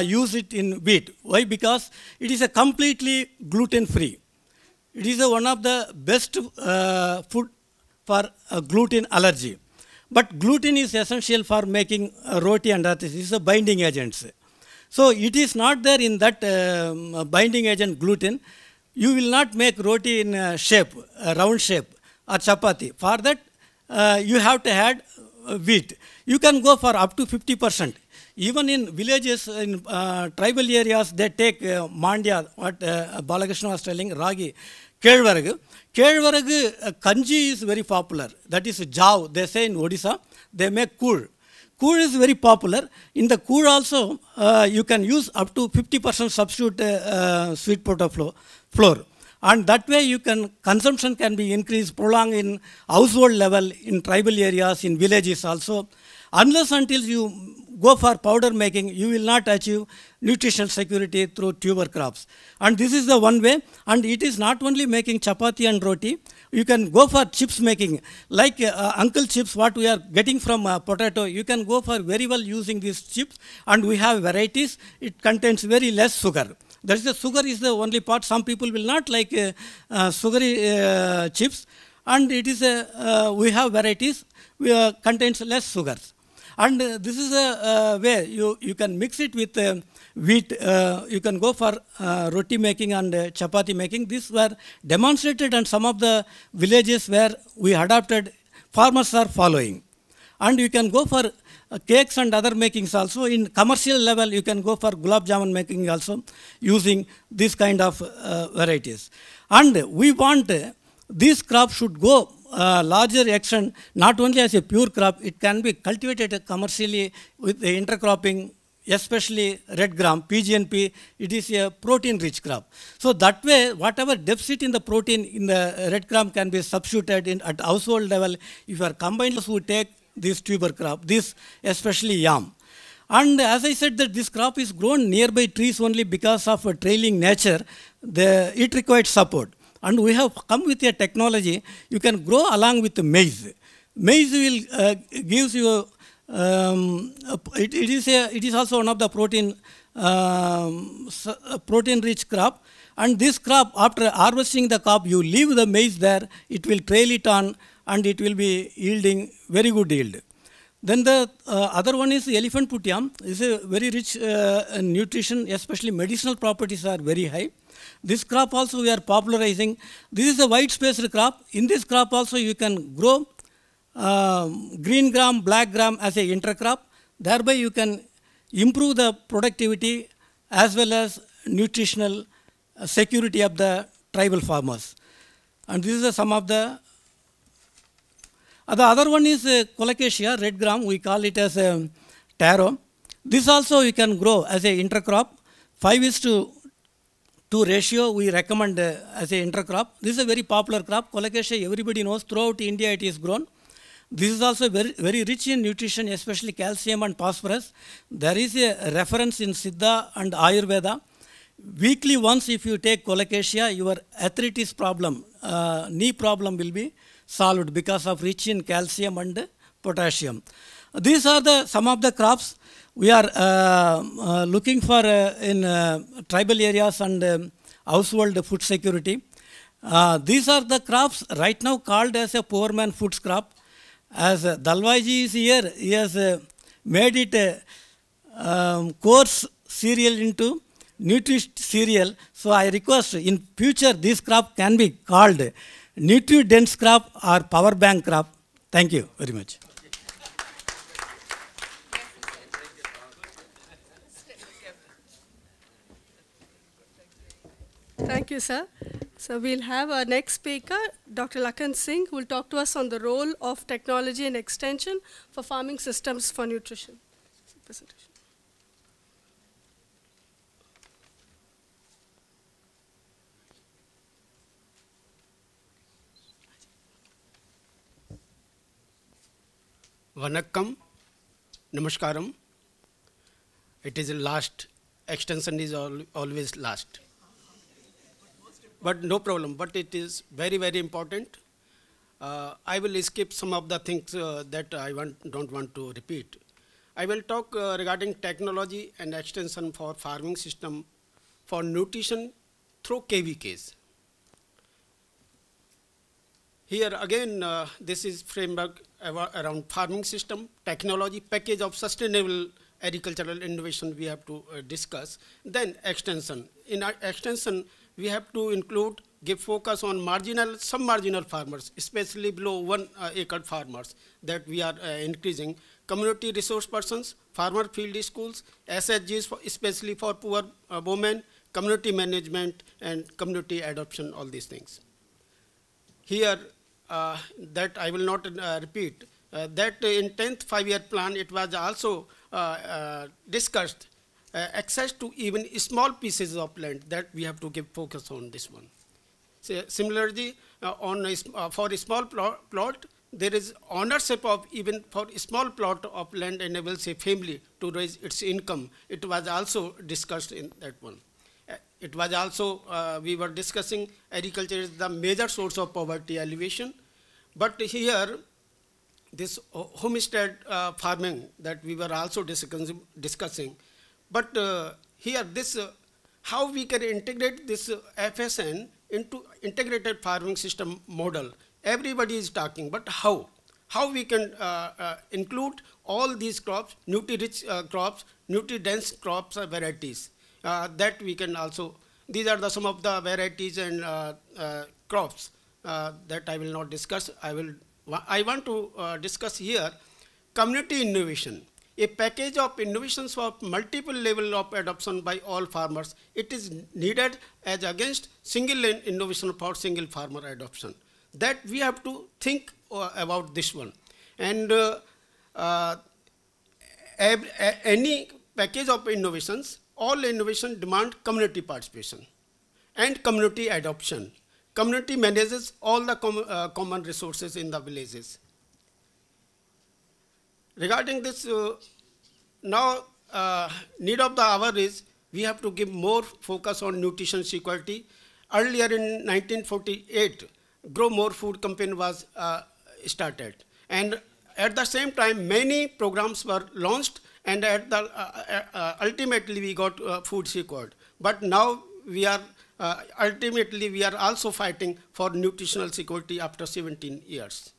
use it in wheat. Why? Because it is a completely gluten-free. It is one of the best food for gluten allergy. But gluten is essential for making roti and others. It is a binding agent. So it is not there in that binding agent gluten. You will not make roti in a shape, a round shape, or chapati. For that, you have to add wheat. You can go for up to 50%. Even in villages, in tribal areas, they take mandya, what Balakrishna was telling, ragi, kelvaragu. Kelvaragu kanji is very popular. That is jaw, they say in Odisha. They make kool. Kool is very popular. In the kool also, you can use up to 50% substitute sweet potato flour. And that way you can, consumption can be increased, prolonged in household level, in tribal areas, in villages also. Unless until you go for powder making, you will not achieve nutritional security through tuber crops. And this is the one way. And it is not only making chapati and roti. You can go for chips making. Like uncle chips, what we are getting from potato, you can go for very well using these chips. And we have varieties. It contains very less sugar. That is the sugar is the only part. Some people will not like sugary chips. And it is we have varieties which contains less sugars. And this is a way you can mix it with wheat. You can go for roti making and chapati making. These were demonstrated in some of the villages where we adopted, farmers are following. And you can go for cakes and other makings also. In commercial level, you can go for gulab jamun making also using this kind of varieties. And we want this crop should go larger extent, not only as a pure crop, it can be cultivated commercially with the intercropping, especially red gram, PGNP, it is a protein-rich crop. So that way, whatever deficit in the protein in the red gram can be substituted at household level. If you are combined, who take this tuber crop, this especially yam. And as I said that this crop is grown nearby trees only because of a trailing nature, it required support. And we have come with a technology, you can grow along with the maize. Maize will gives you, it is also one of the protein-rich crop. And this crop, after harvesting the crop, you leave the maize there, it will trail it on, and it will be yielding very good yield. Then the other one is elephant put yam. It's a very rich nutrition, especially medicinal properties are very high. This crop also we are popularizing. This is a white-spaced crop. In this crop also you can grow green gram, black gram as a intercrop. Thereby you can improve the productivity as well as nutritional security of the tribal farmers. And this is some of the other one is colocasia, red gram, we call it as taro. This also you can grow as a intercrop, 5:2 2 ratio we recommend as a intercrop. This is a very popular crop. Colocasia, everybody knows, throughout India it is grown. This is also very, very rich in nutrition, especially calcium and phosphorus. There is a reference in Siddha and Ayurveda. Weekly once if you take Colocasia, your arthritis problem, knee problem will be solved because of rich in calcium and potassium. These are some of the crops we are looking for in tribal areas and household food security. These are the crops right now called as a poor man foods crop. As Dalwaiji is here, he has made it coarse cereal into nutritious cereal. So I request in future this crop can be called nutrient-dense crop or power bank crop. Thank you very much. Thank you, sir. So we'll have our next speaker, Dr. Lakhan Singh, who will talk to us on the role of technology and extension for farming systems for nutrition. Presentation. Vanakkam, Namaskaram. It is the last, extension is always last. But no problem, but it is very, very important. I will skip some of the things that I don't want to repeat. I will talk regarding technology and extension for farming system for nutrition through KVKs. Here again, this is framework around farming system, technology, package of sustainable agricultural innovation we have to discuss. Then extension. In our extension, we have to include, give focus on marginal, sub-marginal farmers, especially below 1 acre farmers that we are increasing. Community resource persons, farmer field schools, SHGs, especially for poor women, community management and community adoption, all these things. Here, that I will not repeat, that in 10th 5-year plan, it was also discussed access to even small pieces of land that we have to give focus on this one. So, similarly, for a small plot, there is ownership of even for a small plot of land enables a family to raise its income. It was also discussed in that one. It was also, we were discussing agriculture is the major source of poverty alleviation. But here, this homestead farming that we were also discussing. But here, this how we can integrate this FSN into integrated farming system model. Everybody is talking, but how? How we can include all these crops, nutrient-rich crops, nutrient-dense crops or varieties that we can also. These are some of the varieties and crops that I will not discuss. I want to discuss here community innovation. A package of innovations for multiple level of adoption by all farmers. It is needed as against single innovation for single farmer adoption. That we have to think about this one. And any package of innovations, all innovation demand community participation and community adoption. Community manages all the common resources in the villages. Regarding this, now need of the hour is we have to give more focus on nutrition security. Earlier in 1948, Grow More Food campaign was started. And at the same time, many programs were launched and at the, ultimately we got food secured. But now we are, ultimately we are also fighting for nutritional security after 17 years.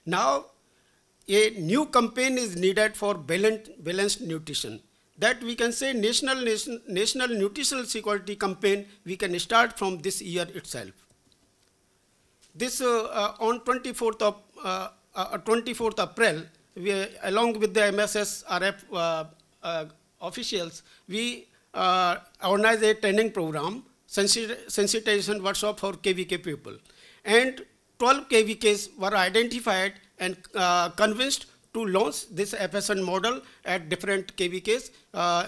Now, a new campaign is needed for balanced nutrition. That we can say national nutritional security campaign, we can start from this year itself. This on 24th April, we, along with the MSSRF officials, we organized a training program, sensitization workshop for KVK people. And 12 KVKs were identified and convinced to launch this FSN model at different KVKs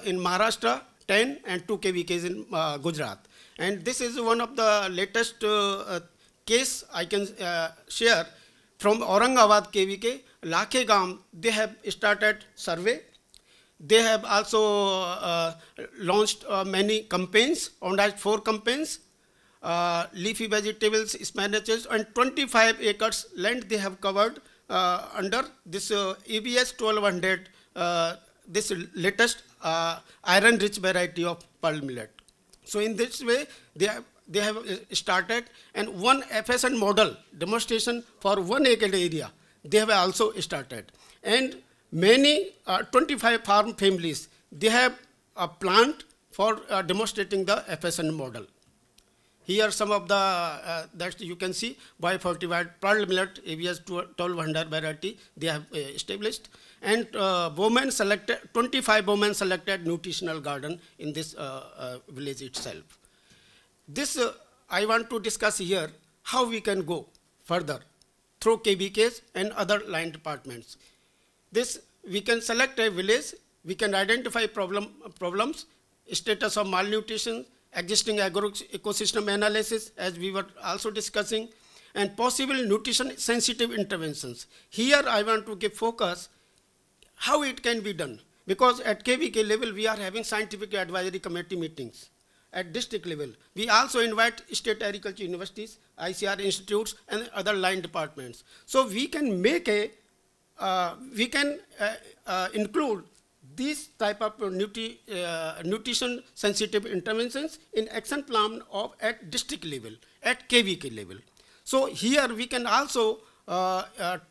in Maharashtra, 10 and 2 KVKs in Gujarat. And this is one of the latest case I can share from Aurangabad KVK, Lakhe Gam. They have started survey. They have also launched many campaigns, organized 4 campaigns, leafy vegetables, spinaches, and 25 acres land they have covered under this EBS 1200, this latest iron-rich variety of pearl millet. So in this way, they have started, and one FSN model demonstration for 1 acre area, they have also started. And many 25 farm families, they have a plant for demonstrating the FSN model. Here some of the, that you can see, biofortified pearl millet, ABS 1200 variety, they have established. And women selected, 25 women selected nutritional garden in this village itself. This, I want to discuss here how we can go further through KVKs and other line departments. This, we can select a village, we can identify problems, status of malnutrition, existing ecosystem analysis, as we were also discussing, and possible nutrition sensitive interventions. Here I want to give focus how it can be done, because at KVK level we are having scientific advisory committee meetings. At district level, we also invite state agriculture universities, ICR institutes, and other line departments. So we can make a, include these type of nutrition sensitive interventions in action plan of at district level, at KVK level. So here we can also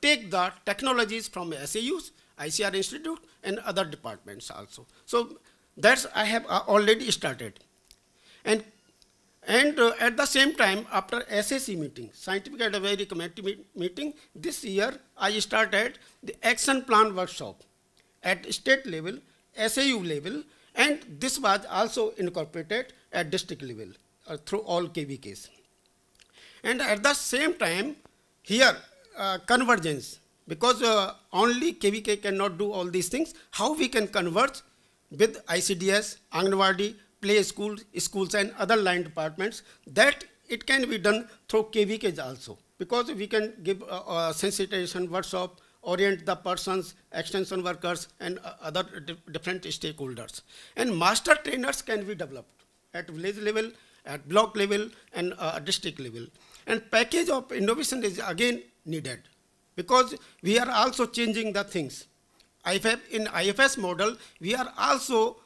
take the technologies from SAUs, ICR Institute, and other departments also. So that's I have already started. And at the same time, after SAC meeting, Scientific Advisory Committee meeting, this year I started the action plan workshop at state level, SAU level, and this was also incorporated at district level through all KVKs. And at the same time, here convergence, because only KVK cannot do all these things, how we can converge with ICDS, Anganwadi, play schools and other line departments, that it can be done through KVKs also, because we can give a sensitization workshop, orient the persons, extension workers, and other different stakeholders. And master trainers can be developed at village level, at block level, and district level. And package of innovation is again needed, because we are also changing the things. In IFS model, we are also,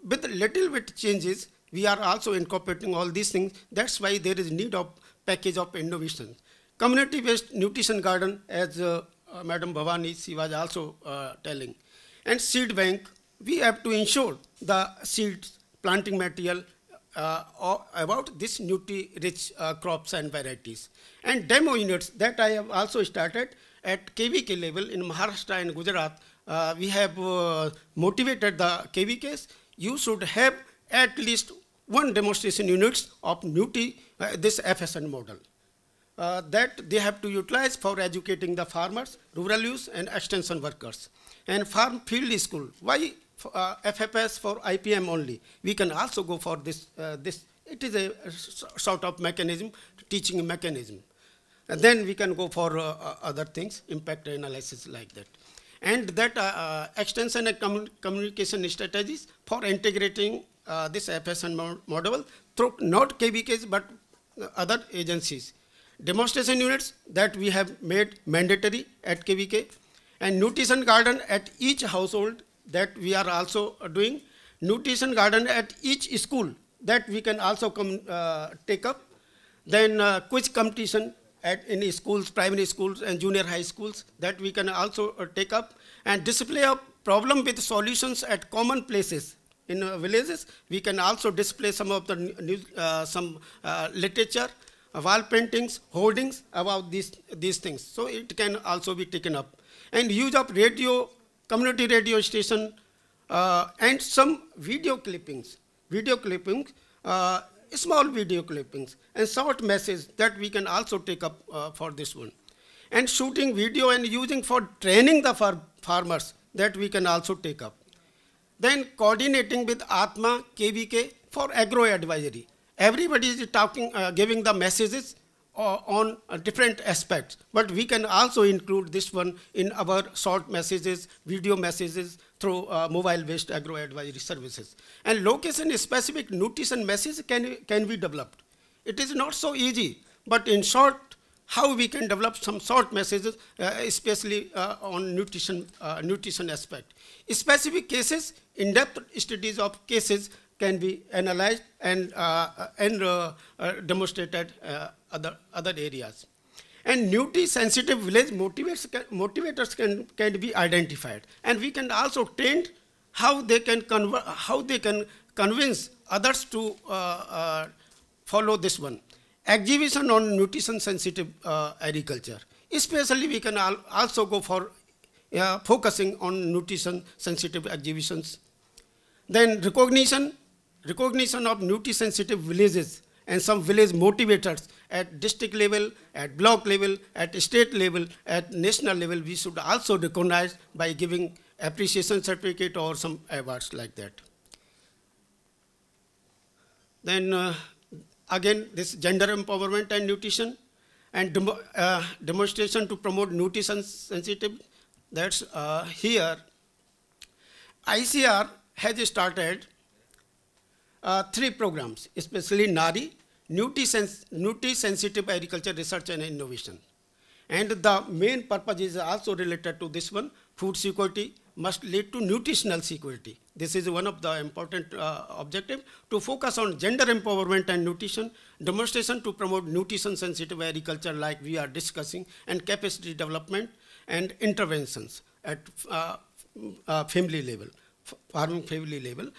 with little bit changes, we are also incorporating all these things. That's why there is need of package of innovation. Community-based nutrition garden, as Madam Bhavani, she was also telling. And seed bank, we have to ensure the seeds, planting material about this nutri-rich crops and varieties. And demo units that I have also started at KVK level in Maharashtra and Gujarat. We have motivated the KVKs. You should have at least 1 demonstration units of this FSN model. That they have to utilize for educating the farmers, rural youth, and extension workers. And farm field school, why FFS for IPM only? We can also go for this. It is a sort of mechanism, teaching mechanism. And then we can go for other things, impact analysis like that. And that extension and communication strategies for integrating this FSN model through not KVKs but other agencies. Demonstration units that we have made mandatory at KVK, and nutrition garden at each household that we are also doing. Nutrition garden at each school that we can also take up. Then quiz competition at any schools, primary schools and junior high schools, that we can also take up. And display of problem with solutions at common places in villages. We can also display some of the literature, wall paintings, hoardings about these things. So it can also be taken up. And use of radio, community radio station, and some video clippings, small video clippings, and short message that we can also take up for this one. And shooting video and using for training the farmers, that we can also take up. Then coordinating with Atma, KVK for agro advisory. Everybody is talking, giving the messages on different aspects, but we can also include this one in our short messages, video messages through mobile-based agro advisory services. And location-specific nutrition message can be developed. It is not so easy, but in short, how we can develop some short messages, especially on nutrition aspect. Specific cases, in-depth studies of cases can be analyzed and demonstrated other areas. And nutrient-sensitive village motivators can be identified, and we can also train how they can convince others to follow this one. Exhibition on nutrition-sensitive agriculture. Especially, we can also go for focusing on nutrition-sensitive exhibitions. Then recognition of nutrient-sensitive villages and some village motivators at district level, at block level, at state level, at national level. We should also recognize by giving appreciation certificate or some awards like that. Then again, this gender empowerment and nutrition and demonstration to promote nutrition sensitive. That's here. ICR has started 3 programs, especially NARI, Nutrient-Sensitive Agriculture Research and Innovation. And the main purpose is also related to this one, food security must lead to nutritional security. This is one of the important objectives, to focus on gender empowerment and nutrition, demonstration to promote nutrition-sensitive agriculture like we are discussing, and capacity development and interventions at family level, farming family level.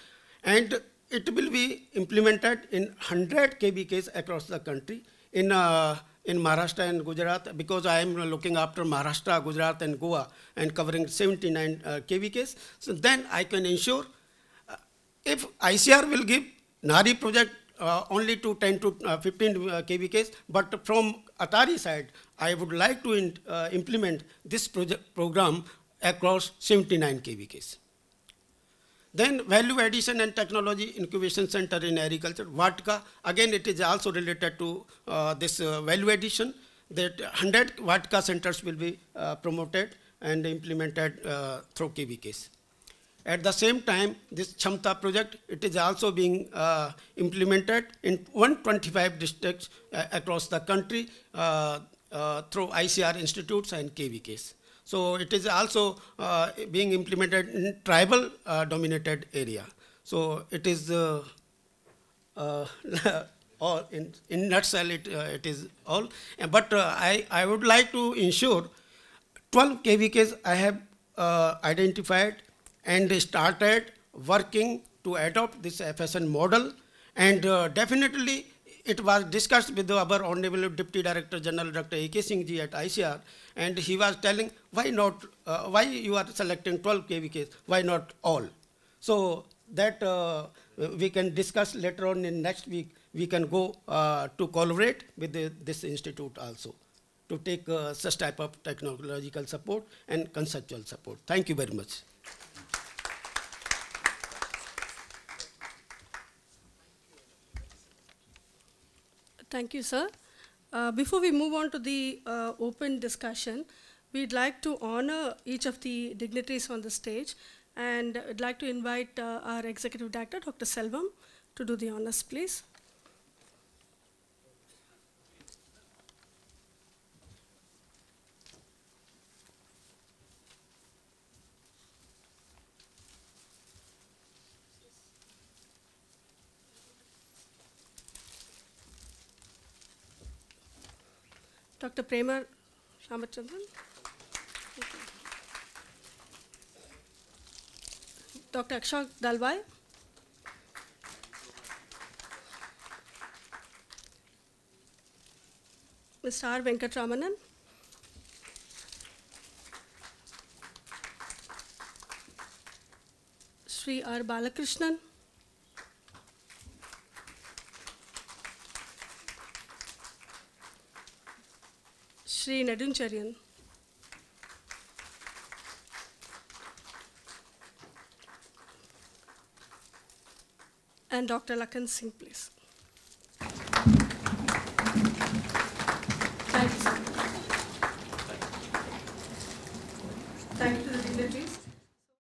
And it will be implemented in 100 KVKs across the country in Maharashtra and Gujarat, because I am looking after Maharashtra, Gujarat, and Goa, and covering 79 KVKs. So then I can ensure, if ICR will give NARI project only to 10 to 15 KVKs, but from Atari side, I would like to implement this program across 79 KVKs. Then value addition and technology incubation center in agriculture, VATCA. Again, it is also related to this value addition, that 100 VATCA centers will be promoted and implemented through KVKs. At the same time, this Chamta project, it is also being implemented in 125 districts across the country through ICR institutes and KVKs. So it is also being implemented in tribal dominated area. So it is all in nutshell, it is all. But I would like to ensure 12 KVKs I have identified and started working to adopt this FSN model, and definitely it was discussed with our Honorable Deputy Director General Dr. A.K. Singh ji at ICR, and he was telling, why not, why you are selecting 12 KVKs, why not all? So that we can discuss later on in next week. We can go to collaborate with this institute also to take such type of technological support and conceptual support. Thank you very much. Thank you, sir. Before we move on to the open discussion, we'd like to honor each of the dignitaries on the stage, and I'd like to invite our Executive Director, Dr. Selvam, to do the honors, please. Dr. Prema Ramachandran. Dr. Akshak Dalwai. Mr. R. Venkatramanan. Sri R. Balakrishnan. Sri Neduncharian. And Dr. Lakan Singh, please.